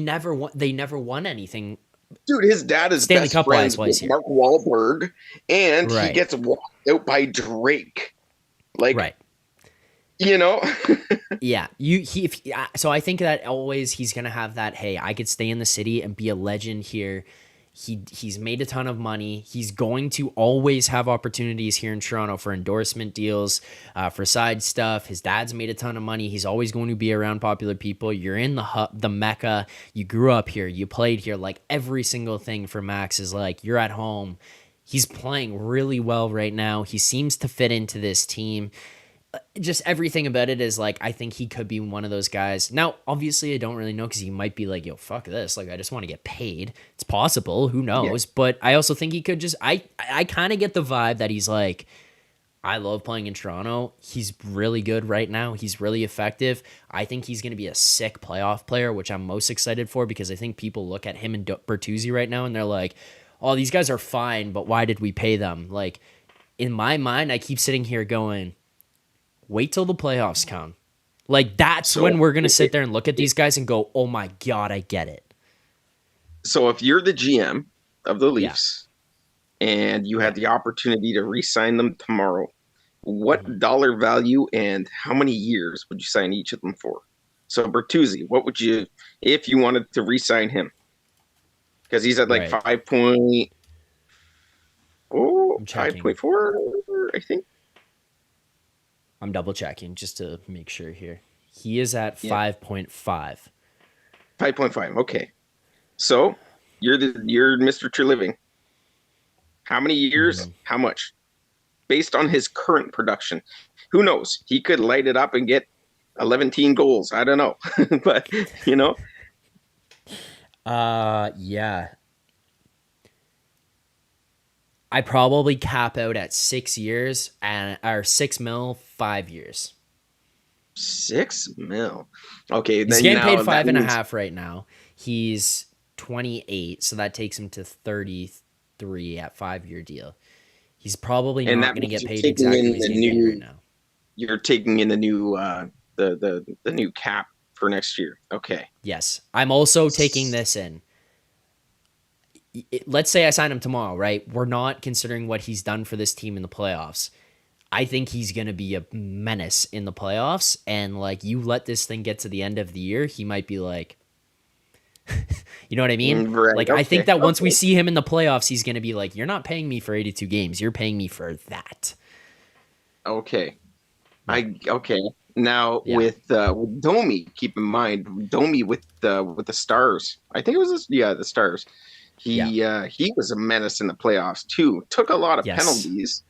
they never won anything Dude, his dad is Stanley best Cup wise friends was with here. Mark Wahlberg, and he Right. gets walked out by Drake. Like, Right. you know, Yeah, so I think that always he's gonna have that. Hey, I could stay in the city and be a legend here. He's made a ton of money. He's going to always have opportunities here in Toronto for endorsement deals, for side stuff. His dad's made a ton of money. He's always going to be around popular people. You're in the hub, the mecca. You grew up here. You played here. Like every single thing for Max is like you're at home. He's playing really well right now. He seems to fit into this team. Just everything about it is like I think he could be one of those guys. Now, obviously, I don't really know because he might be like, "Yo, fuck this! Like, I just want to get paid." It's possible, who knows? But I also think he could just. I kind of get the vibe that he's like, I love playing in Toronto. He's really good right now. He's really effective. I think he's going to be a sick playoff player, which I'm most excited for because I think people look at him and Bertuzzi right now and they're like, "Oh, these guys are fine, but why did we pay them?" Like in my mind, I keep sitting here going, wait till the playoffs come. Like, that's when we're going to sit there and look at these guys and go, oh my God, I get it. so if you're the GM of the Leafs and you had the opportunity to re-sign them tomorrow, what dollar value and how many years would you sign each of them for? So Bertuzzi, what would you, if you wanted to re-sign him? Because he's at like Right. 5.4, I think. I'm double checking just to make sure here. He is at 5.5. 5.5. Okay. So you're Mr. Treliving. How many years? How much? Based on his current production. Who knows? He could light it up and get 11 goals. I don't know. But, you know. Yeah. I probably cap out at 6 years or 6 mil, 5 years. 6 mil. Okay. He's then getting now paid that 5.5 right now. He's 28, so that takes him to 33 at 5-year deal. He's probably And not that going to means get you're paid taking exactly in what he's the getting paid new- right now. You're taking in the new the new cap for next year. Okay. Yes. I'm also taking this in. Let's say I sign him tomorrow, right? We're not considering what he's done for this team in the playoffs. I think he's going to be a menace in the playoffs. And like, you let this thing get to the end of the year, he might be like, you know what I mean? Right, Like, I think that once we okay. see him in the playoffs, he's going to be like, you're not paying me for 82 games. You're paying me for that. Okay. Okay. Now Yeah. with Domi, keep in mind Domi with the Stars. I think it was the Stars. He was a menace in the playoffs too. Took a lot of Yes. penalties,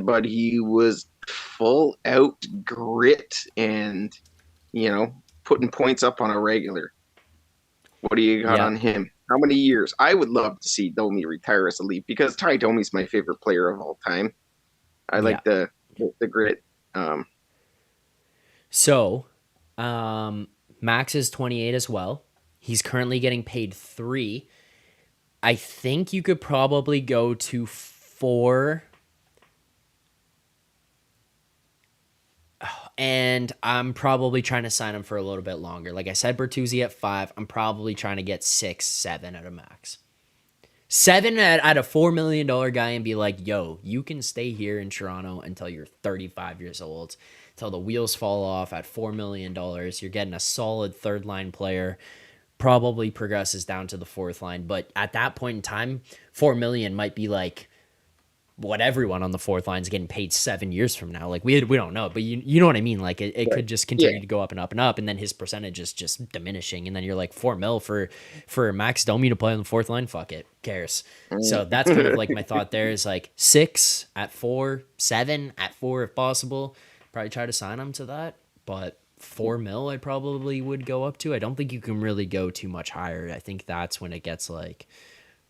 but he was full out grit and putting points up on a regular. What do you got Yeah. on him? How many years? I would love to see Domi retire as a Leaf because Ty Domi's my favorite player of all time. I like the grit. So, Max is 28 as well. He's currently getting paid 3. I think you could probably go to 4. And I'm probably trying to sign him for a little bit longer. Like I said, Bertuzzi at 5. I'm probably trying to get 6, 7 at a max. 7 at a $4 million guy and be like, yo, you can stay here in Toronto until you're 35 years old, until the wheels fall off at $4 million. You're getting a solid third line player, probably progresses down to the fourth line. But at that point in time, $4 million might be like what everyone on the fourth line is getting paid 7 years from now. Like we don't know, but you know what I mean? Like it could just continue to go up and up and up. And then his percentage is just diminishing. And then you're like $4 million for Max Domi to play on the fourth line. Fuck it. Cares. So that's kind of like my thought there is like 6 at 4, 7 at 4, if possible. Probably try to sign him to that, but $4 million I probably would go up to. I don't think you can really go too much higher. I think that's when it gets like,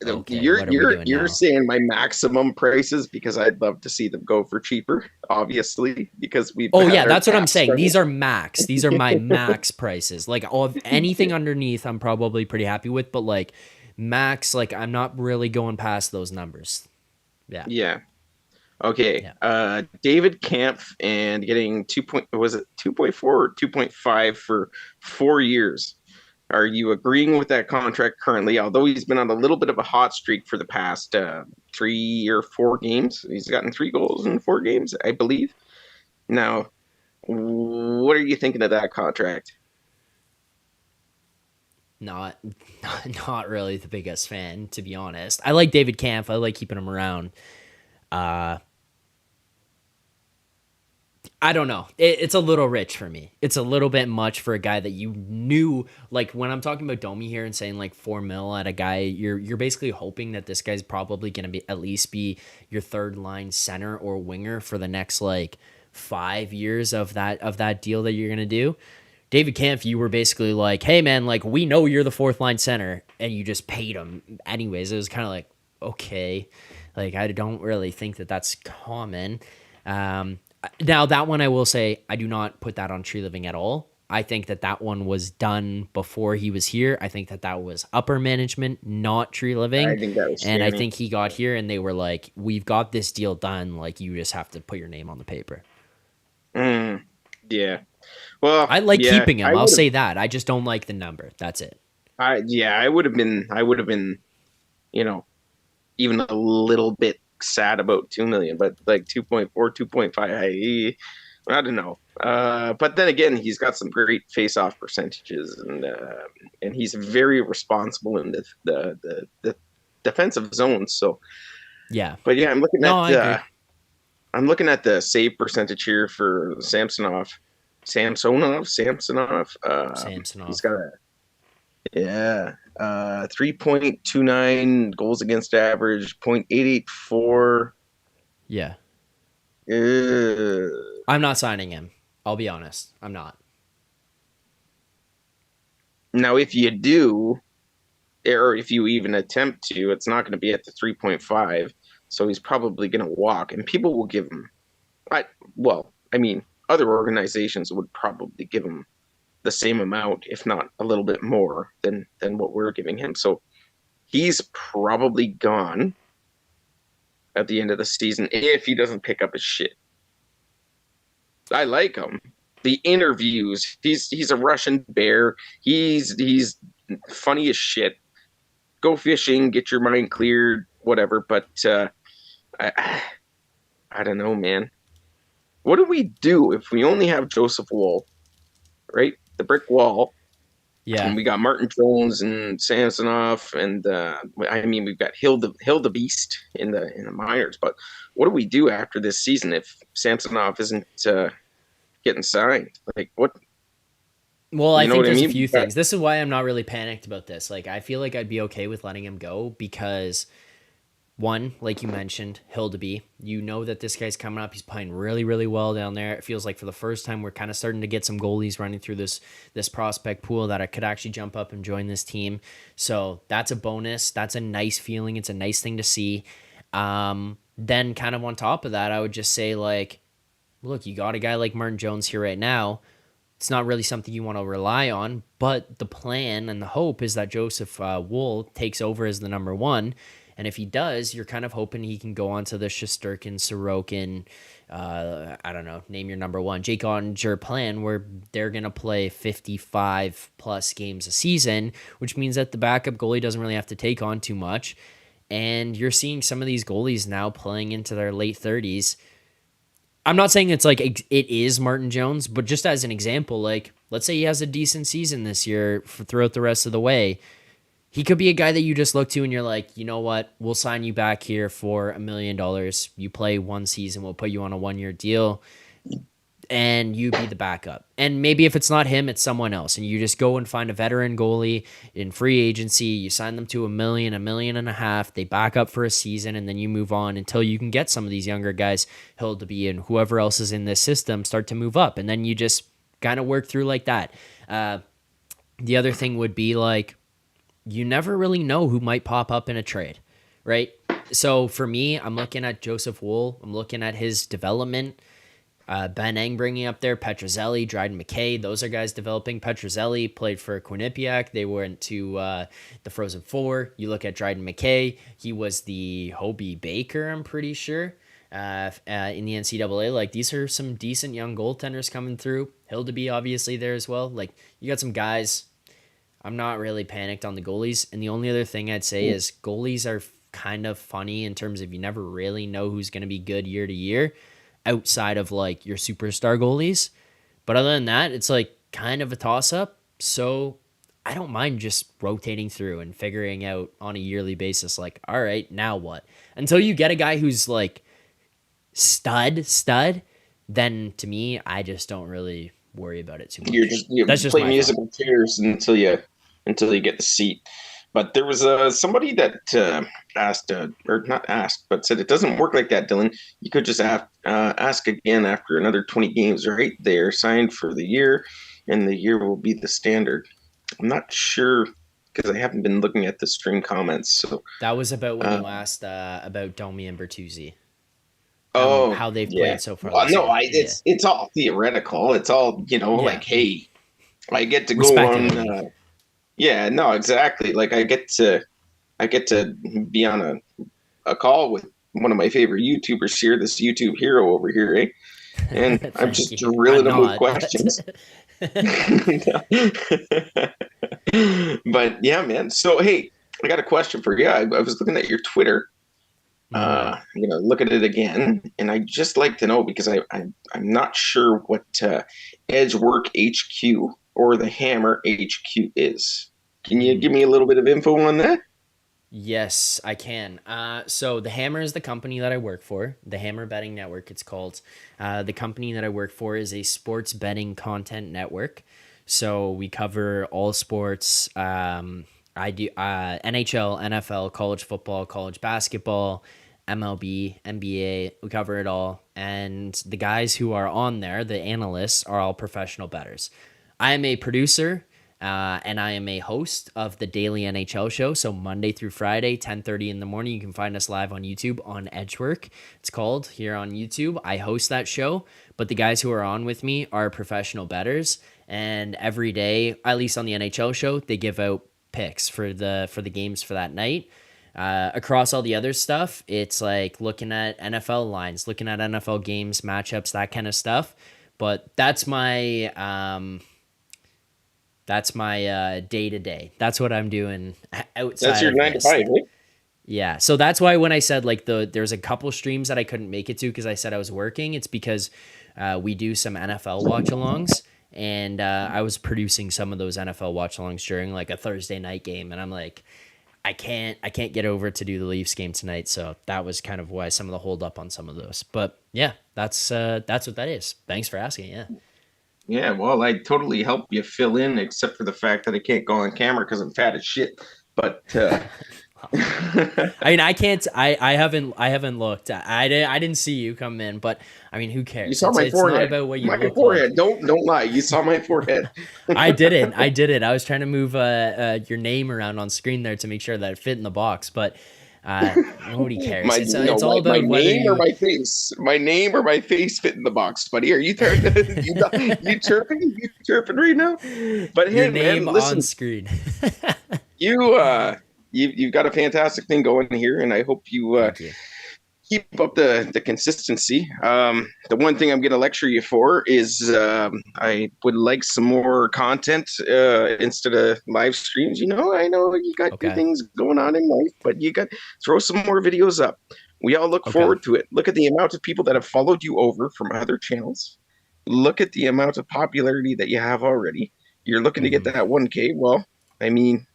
okay, what are we doing You're now? saying my maximum prices because I'd love to see them go for cheaper, obviously, because we've Oh had yeah, our that's what I'm cap saying. struggle. These are max. These are my max prices. Like anything underneath, I'm probably pretty happy with. But like max, like I'm not really going past those numbers. Yeah. Okay. Yeah. David Kampf and getting 2.4 or 2.5 for 4 years. Are you agreeing with that contract currently? Although he's been on a little bit of a hot streak for the past 3 or 4 games. He's gotten 3 goals in 4 games, I believe. Now, what are you thinking of that contract? Not, not really the biggest fan, to be honest. I like David Kampf. I like keeping him around. I don't know. It's a little rich for me. It's a little bit much for a guy that you knew. Like when I'm talking about Domi here and saying like 4 mil at a guy, you're basically hoping that this guy's probably gonna be at least be your third line center or winger for the next like 5 years of that deal that you're gonna do. David Kampf, you were basically like, hey man, like we know you're the fourth line center, and you just paid him anyways. It was kind of like, okay, like I don't really think that that's common. Now that one, I will say, I do not put that on Tree Living at all. I think that one was done before he was here. I think that was upper management, not Tree Living. I think that was and I scammy. think he got here and they were like, we've got this deal done. Like, you just have to put your name on the paper. Yeah. Well, I like yeah, keeping him. I I'll would've- say that. I just don't like the number. That's it. I would have been, you know, even a little bit sad about 2 million, but like 2.4, 2.5, I don't know. But then again, he's got some great face-off percentages, and he's very responsible in the defensive zones. So, Yeah. but yeah, No, I agree. I'm looking at the save percentage here for Samsonov. Samsonov. He's got a 3.29 goals against average, 0.884. Yeah. Uh, I'm not signing him. I'll be honest. I'm not. Now, if you do, or if you even attempt to, it's not going to be at the 3.5. So he's probably going to walk, and people will give him. Other organizations would probably give him the same amount, if not a little bit more than what we're giving him. So he's probably gone at the end of the season if he doesn't pick up his shit. I like him. The interviews, he's a Russian bear. He's funny as shit. Go fishing, get your mind cleared, whatever. But I don't know, man. What do we do if we only have Joseph Woll, right? The brick wall. Yeah. And we got Martin Jones and Samsonov, and we've got Hill the Beast in the minors. But what do we do after this season if Samsonov isn't getting signed? Like what? Well, I think there's a mean? few things. This is why I'm not really panicked about this. Like, I feel like I'd be okay with letting him go because, one, like you mentioned, Hildeby, you know that this guy's coming up. He's playing really, really well down there. It feels like for the first time we're kind of starting to get some goalies running through this prospect pool that I could actually jump up and join this team. So that's a bonus. That's a nice feeling. It's a nice thing to see. Then kind of on top of that, I would just say, like, look, you got a guy like Martin Jones here right now. It's not really something you want to rely on, but the plan and the hope is that Joseph Woll takes over as the number one. And if he does, you're kind of hoping he can go on to the Shesterkin, Sorokin, I don't know, name your number one, Jake Ottinger plan, where they're going to play 55 plus games a season, which means that the backup goalie doesn't really have to take on too much. And you're seeing some of these goalies now playing into their late 30s. I'm not saying it's like it is Martin Jones, but just as an example, like let's say he has a decent season this year throughout the rest of the way. He could be a guy that you just look to and you're like, you know what? We'll sign you back here for $1 million. You play one season. We'll put you on a 1-year deal and you be the backup. And maybe if it's not him, it's someone else. And you just go and find a veteran goalie in free agency. You sign them to $1 million, $1.5 million. They back up for a season and then you move on until you can get some of these younger guys, Hildeby and whoever else is in this system, start to move up. And then you just kind of work through like that. The other thing would be like, you never really know who might pop up in a trade, right? So for me, I'm looking at Joseph Woll. I'm looking at his development. Ben Eng bringing up there, Petrozelli, Dryden McKay. Those are guys developing. Petrozelli played for Quinnipiac. They went to the Frozen Four. You look at Dryden McKay. He was the Hobie Baker, I'm pretty sure, in the NCAA. Like, these are some decent young goaltenders coming through. Hildeby, obviously, there as well. Like, you got some guys. I'm not really panicked on the goalies. And the only other thing I'd say is goalies are kind of funny in terms of you never really know who's going to be good year to year outside of like your superstar goalies. But other than that, it's like kind of a toss up. So I don't mind just rotating through and figuring out on a yearly basis, like, all right, now what? Until you get a guy who's like stud, then to me, I just don't really worry about it too much. That's just play musical chairs until you get the seat. But there was somebody that asked, or not asked, but said it doesn't work like that, Dylan. You could just ask again after another 20 games, right? They are signed for the year, and the year will be the standard. I'm not sure because I haven't been looking at the stream comments. So that was about when you asked about Domi and Bertuzzi. How they've played so far. Well, no, it's all theoretical. It's all like, hey, I get to go on. Yeah, no, exactly. Like I get to be on a call with one of my favorite YouTubers here, this YouTube hero over here, eh? And I'm just drilling him with questions. But yeah, man. So hey, I got a question for you. I was looking at your Twitter. Look at it again, and I just like to know because I'm not sure what Edgework HQ or the Hammer HQ is. Can you give me a little bit of info on that? Yes, I can. So the Hammer is the company that I work for, the Hammer Betting Network, it's called. The company that I work for is a sports betting content network. So we cover all sports. I do NHL, NFL, college football, college basketball, MLB, NBA. We cover it all. And the guys who are on there, the analysts, are all professional bettors. I am a producer. And I am a host of the Daily NHL Show. So Monday through Friday, 10:30 in the morning, you can find us live on YouTube on Edgework. It's called here on YouTube. I host that show, but the guys who are on with me are professional bettors. And every day, at least on the NHL Show, they give out picks for the games for that night. Across all the other stuff, it's like looking at NFL lines, looking at NFL games, matchups, that kind of stuff. But that's my day-to-day. That's what I'm doing outside. That's your 9 to 5, right? Yeah. So that's why when I said like there's a couple streams that I couldn't make it to because I said I was working, it's because we do some NFL watch-alongs, and I was producing some of those NFL watch-alongs during like a Thursday night game, and I'm like, I can't get over to do the Leafs game tonight, so that was kind of why some of the hold up on some of those. But yeah, that's what that is. Thanks for asking. Yeah. Yeah, well, I totally help you fill in, except for the fact that I can't go on camera because I'm fat as shit. But I mean, I can't. I haven't looked. I didn't see you come in, but I mean, who cares? You saw my forehead. It's not about what you look forehead. like. Don't lie. You saw my forehead. I did it. I was trying to move your name around on screen there to make sure that it fit in the box, but. Nobody cares. It's all about my name or my face. My name or my face fit in the box. But here, you chirping right now. But your hey, name man, listen, on screen. you've got a fantastic thing going here, and I hope you keep up the consistency. The one thing I'm going to lecture you for is I would like some more content instead of live streams. I know you got your things going on in life, but you got throw some more videos up. We all look forward to it. Look at the amount of people that have followed you over from other channels. Look at the amount of popularity that you have already. You're looking to get that 1K. Well, I mean,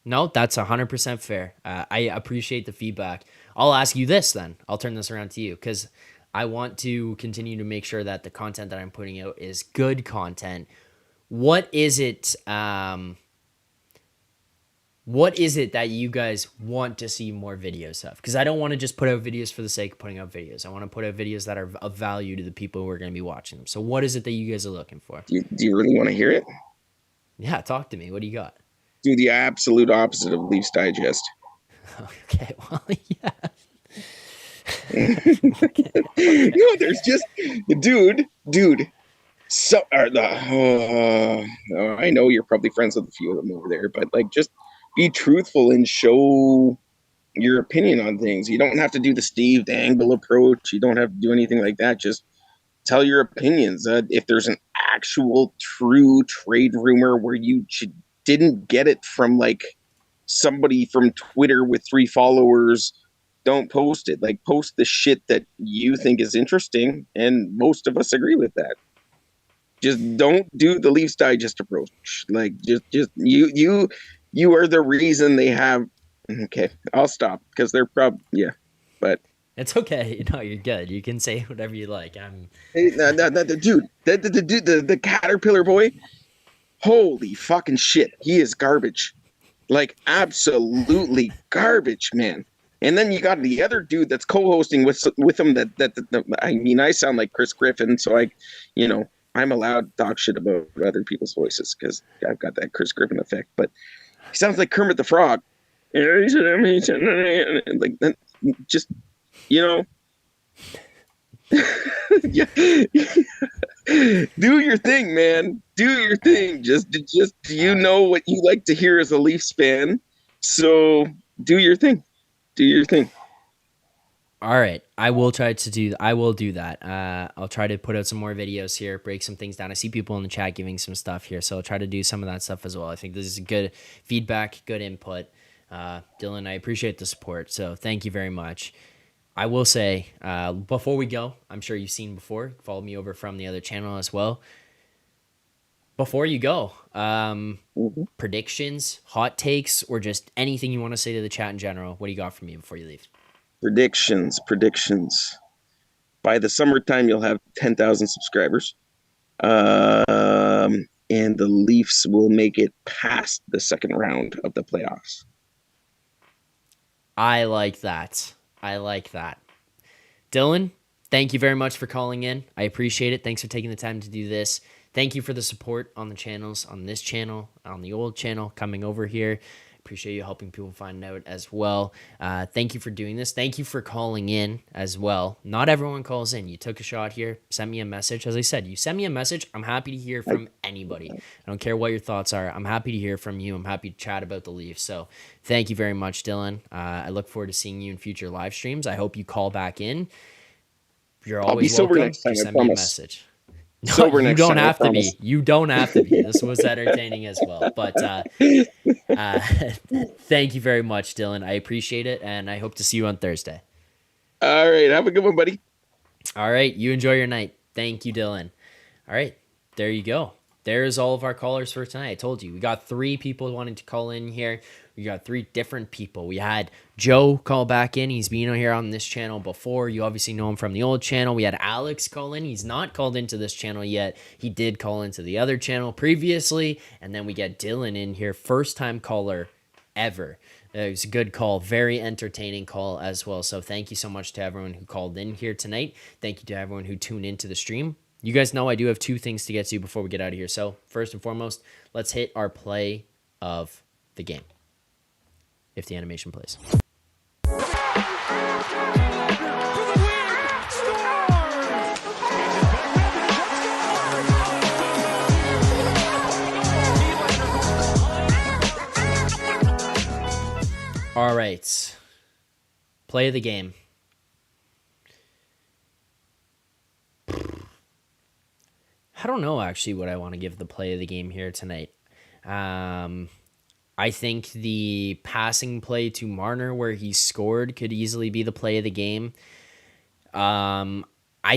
No, that's 100% fair. I appreciate the feedback. I'll ask you this then. I'll turn this around to you because I want to continue to make sure that the content that I'm putting out is good content. What is it? What is it that you guys want to see more videos of? Because I don't want to just put out videos for the sake of putting out videos. I want to put out videos that are of value to the people who are going to be watching them. So what is it that you guys are looking for? Do you really want to hear it? Yeah, talk to me. What do you got? Do the absolute opposite of Leafs Digest. Okay, well, yeah. There's just dude. So I know you're probably friends with a few of them over there, but like, just be truthful and show your opinion on things. You don't have to do the Steve Dangle approach. You don't have to do anything like that. Just tell your opinions. If there's an actual true trade rumor where didn't get it from like somebody from Twitter with 3 followers, don't post it. Like, post the shit that you think is interesting, and most of us agree with that. Just don't do the Leafs Digest approach. Like, just you are the reason they have. Okay, I'll stop because they're probably but It's okay. No, you're good. You can say whatever you like. hey, the dude, the caterpillar boy. Holy fucking shit, he is garbage. Like, absolutely garbage, man. And then you got the other dude that's co-hosting with him. I mean, I sound like Chris Griffin, so I'm allowed to talk shit about other people's voices because I've got that Chris Griffin effect. But he sounds like Kermit the Frog. Like, just yeah. Do your thing, man. Do your thing. Just you know what you like to hear as a Leafs fan. So do your thing. Do your thing. All right, I will do that. I'll try to put out some more videos here, break some things down. I see people in the chat giving some stuff here, so I'll try to do some of that stuff as well. I think this is good feedback, good input. Dylan, I appreciate the support, so thank you very much. I will say, before we go, I'm sure you've seen before, followed me over from the other channel as well. Before you go, predictions, hot takes, or just anything you want to say to the chat in general, what do you got for me before you leave? Predictions. By the summertime, you'll have 10,000 subscribers. And the Leafs will make it past the second round of the playoffs. I like that. Dylan, thank you very much for calling in. I appreciate it. Thanks for taking the time to do this. Thank you for the support on the channels, on this channel, on the old channel, coming over here. Appreciate you helping people find out as well. Thank you for doing this. Thank you for calling in as well. Not everyone calls in. You took a shot here, sent me a message. As I said, you send me a message. I'm happy to hear from anybody. I don't care what your thoughts are. I'm happy to hear from you. I'm happy to chat about the Leafs. So thank you very much, Dylan. I look forward to seeing you in future live streams. I hope you call back in. You're always I'll be sober welcome. next time, Just I send me a promise. message. Sober You next don't time, I have to be. promise. You don't have to be. This was entertaining as well. But thank you very much, Dylan. I appreciate it, and I hope to see you on Thursday. All right, have a good one, buddy. All right, you enjoy your night. Thank you, Dylan. All right, there you go. There's all of our callers for tonight. I told you, we got 3 people wanting to call in here. We got 3 different people. We had Joe call back in. He's been here on this channel before. You obviously know him from the old channel. We had Alex call in. He's not called into this channel yet. He did call into the other channel previously. And then we get Dylan in here, first time caller ever. It was a good call, very entertaining call as well. So thank you so much to everyone who called in here tonight. Thank you to everyone who tuned into the stream. You guys know I do have 2 things to get to before we get out of here. So first and foremost, let's hit our play of the game. If the animation plays. All right. Play of the game. I don't know actually what I want to give the play of the game here tonight. I think the passing play to Marner where he scored could easily be the play of the game. I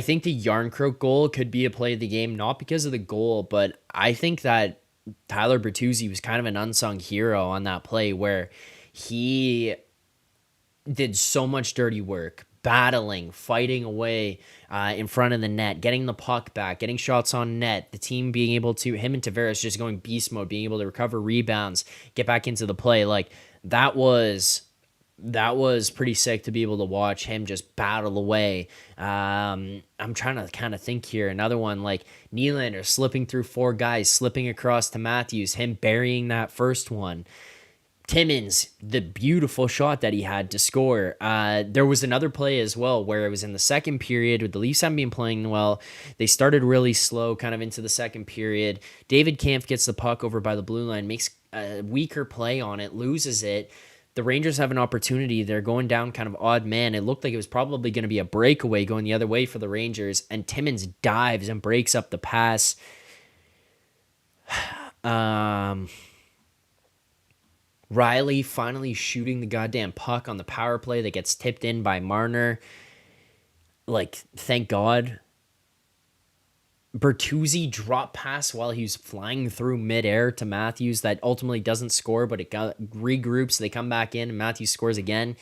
think the Yarncroke goal could be a play of the game, not because of the goal, but I think that Tyler Bertuzzi was kind of an unsung hero on that play where he did so much dirty work, battling, fighting away in front of the net, getting the puck back, getting shots on net, the team being able to, him and Tavares just going beast mode, being able to recover rebounds, get back into the play. Like, that was pretty sick to be able to watch him just battle away. I'm trying to kind of think here. Another one, like Nylander slipping through 4 guys, slipping across to Matthews, him burying that first one. Timmins, the beautiful shot that he had to score. There was another play as well where it was in the second period with the Leafs haven't been playing well. They started really slow kind of into the second period. David Kampf gets the puck over by the blue line, makes a weaker play on it, loses it. the Rangers have an opportunity. They're going down kind of odd man. It looked like it was probably going to be a breakaway going the other way for the Rangers, and Timmins dives and breaks up the pass. Riley finally shooting the goddamn puck on the power play that gets tipped in by Marner. Like, thank God. Bertuzzi drop pass while he was flying through midair to Matthews that ultimately doesn't score, but it regroups. They come back in and Matthews scores again.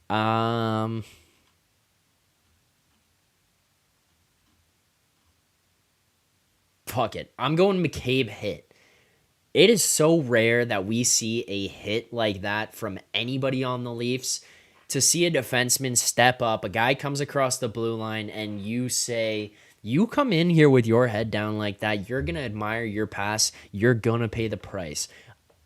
Fuck it. I'm going McCabe hit. It is so rare that we see a hit like that from anybody on the Leafs. To see a defenseman step up, a guy comes across the blue line, and you say, you come in here with your head down like that, you're going to admire your pass, you're going to pay the price.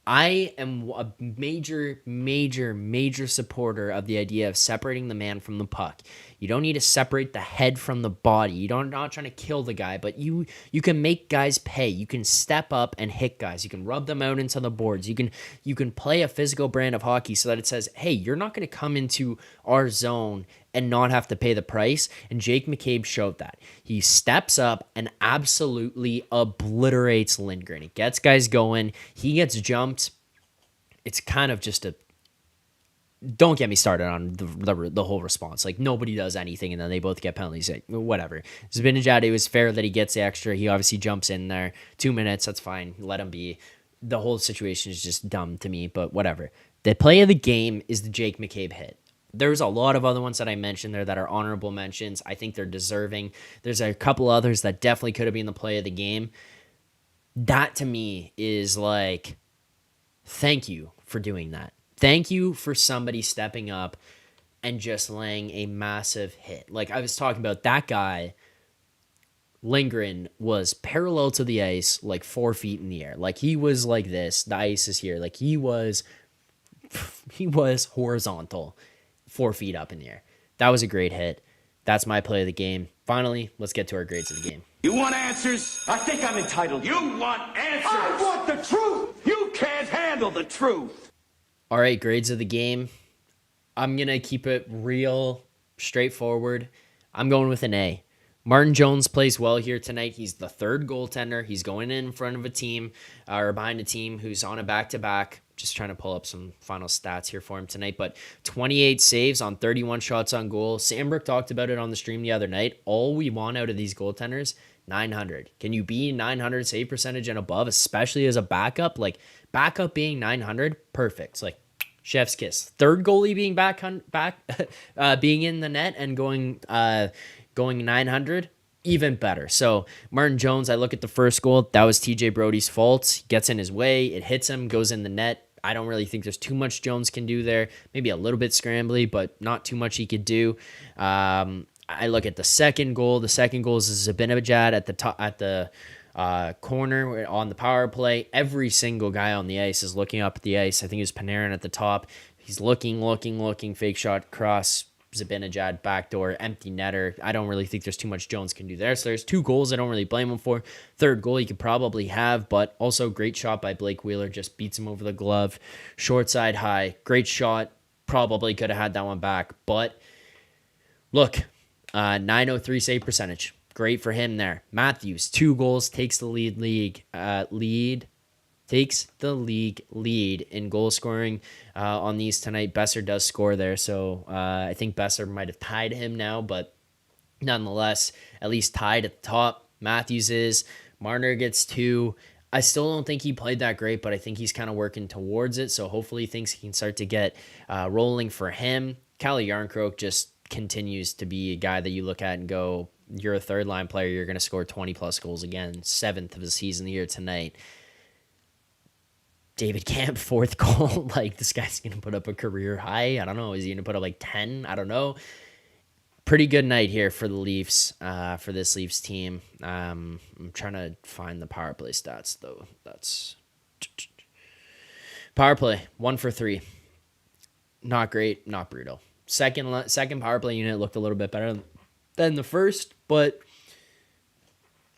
I am a major, major, major supporter of the idea of separating the man from the puck. You don't need to separate the head from the body. You're not trying to kill the guy, but you can make guys pay. You can step up and hit guys. You can rub them out into the boards. You can play a physical brand of hockey so that it says, hey, you're not going to come into our zone and not have to pay the price. And Jake McCabe showed that. He steps up and absolutely obliterates Lindgren. He gets guys going. He gets jumped. It's kind of just a... Don't get me started on the whole response. Like, nobody does anything, and then they both get penalties. Like, whatever. Zibanejad, it was fair that he gets the extra. He obviously jumps in there. 2 minutes, that's fine. Let him be. The whole situation is just dumb to me, but whatever. The play of the game is the Jake McCabe hit. There's a lot of other ones that I mentioned there that are honorable mentions. I think they're deserving. There's a couple others that definitely could have been the play of the game. That, to me, is like, thank you for doing that. Thank you for somebody stepping up and just laying a massive hit. Like I was talking about, that guy, Lindgren, was parallel to the ice, like 4 feet in the air. Like he was like this. The ice is here. Like he was horizontal, 4 feet up in the air. That was a great hit. That's my play of the game. Finally, let's get to our grades of the game. You want answers? I think I'm entitled. You want answers? I want the truth! You can't handle the truth! All right, grades of the game. I'm going to keep it real straightforward. I'm going with an A. Martin Jones plays well here tonight. He's the third goaltender. He's going in front of a team or behind a team who's on a back-to-back. Just trying to pull up some final stats here for him tonight. But 28 saves on 31 shots on goal. Sandberg talked about it on the stream the other night. All we want out of these goaltenders, 900. Can you be 900 save percentage and above, especially as a backup? Like, backup being 900, perfect. Like, chef's kiss. Third goalie being being in the net and going 900, even better. So Martin Jones, I look at the first goal. That was TJ Brody's fault. He gets in his way. It hits him, goes in the net. I don't really think there's too much Jones can do there. Maybe a little bit scrambly, but not too much he could do. I look at the second goal. The second goal is Zibanejad at the corner on the power play. Every single guy on the ice is looking up at the ice. I think it was Panarin at the top. He's looking, fake shot, cross, Zibanejad, backdoor, empty netter. I don't really think there's too much Jones can do there. So there's 2 goals I don't really blame him for. Third goal he could probably have, but also great shot by Blake Wheeler. Just beats him over the glove. Short side high. Great shot. Probably could have had that one back. But look, 903 save percentage. Great for him there. Matthews, 2 goals, takes the lead in goal scoring on these tonight. Besser does score there, so I think Besser might have tied him now, but nonetheless, at least tied at the top. Matthews is. Marner gets 2. I still don't think he played that great, but I think he's kind of working towards it, so hopefully things can start to get rolling for him. Calle Yarncroke just continues to be a guy that you look at and go, you're a third-line player, you're going to score 20-plus goals again, 7th of the season here tonight. David Camp, 4th goal. Like, this guy's going to put up a career high. I don't know. Is he going to put up like 10? I don't know. Pretty good night here for the Leafs, for this Leafs team. I'm trying to find the power play stats, though. That's power play, 1 for 3. Not great, not brutal. Second power play unit looked a little bit better than the first, but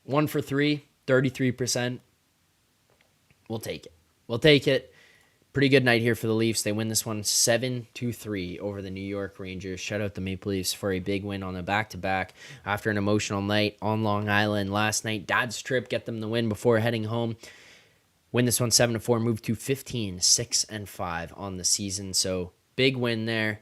1 for 3, 33%. We'll take it. Pretty good night here for the Leafs. They win this one 7-3 over the New York Rangers. Shout out the Maple Leafs for a big win on a back-to-back after an emotional night on Long Island last night. Dad's trip get them the win before heading home. Win this one 7-4, move to 15-6-5 on the season. So big win there.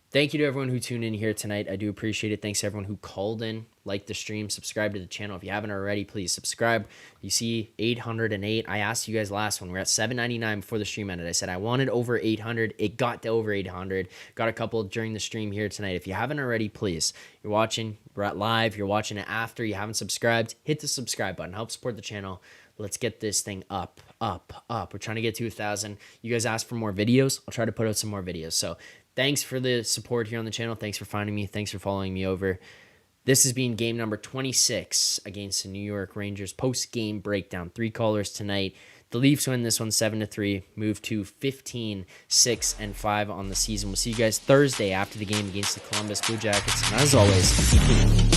Thank you to everyone who tuned in here tonight. I do appreciate it. Thanks to everyone who called in, liked the stream, subscribe to the channel. If you haven't already, please subscribe. You see 808. I asked you guys last one. We're at 799 before the stream ended. I said I wanted over 800. It got to over 800. Got a couple during the stream here tonight. If you haven't already, please. You're watching, we're at live. You're watching it after. You haven't subscribed. Hit the subscribe button. Help support the channel. Let's get this thing up. We're trying to get to 1,000. You guys asked for more videos. I'll try to put out some more videos. So thanks for the support here on the channel. Thanks for finding me. Thanks for following me over. This has been game number 26 against the New York Rangers. Post-game breakdown. 3 callers tonight. The Leafs win this one 7-3. Move to 15-6-5 on the season. We'll see you guys Thursday after the game against the Columbus Blue Jackets. And as always, keep moving.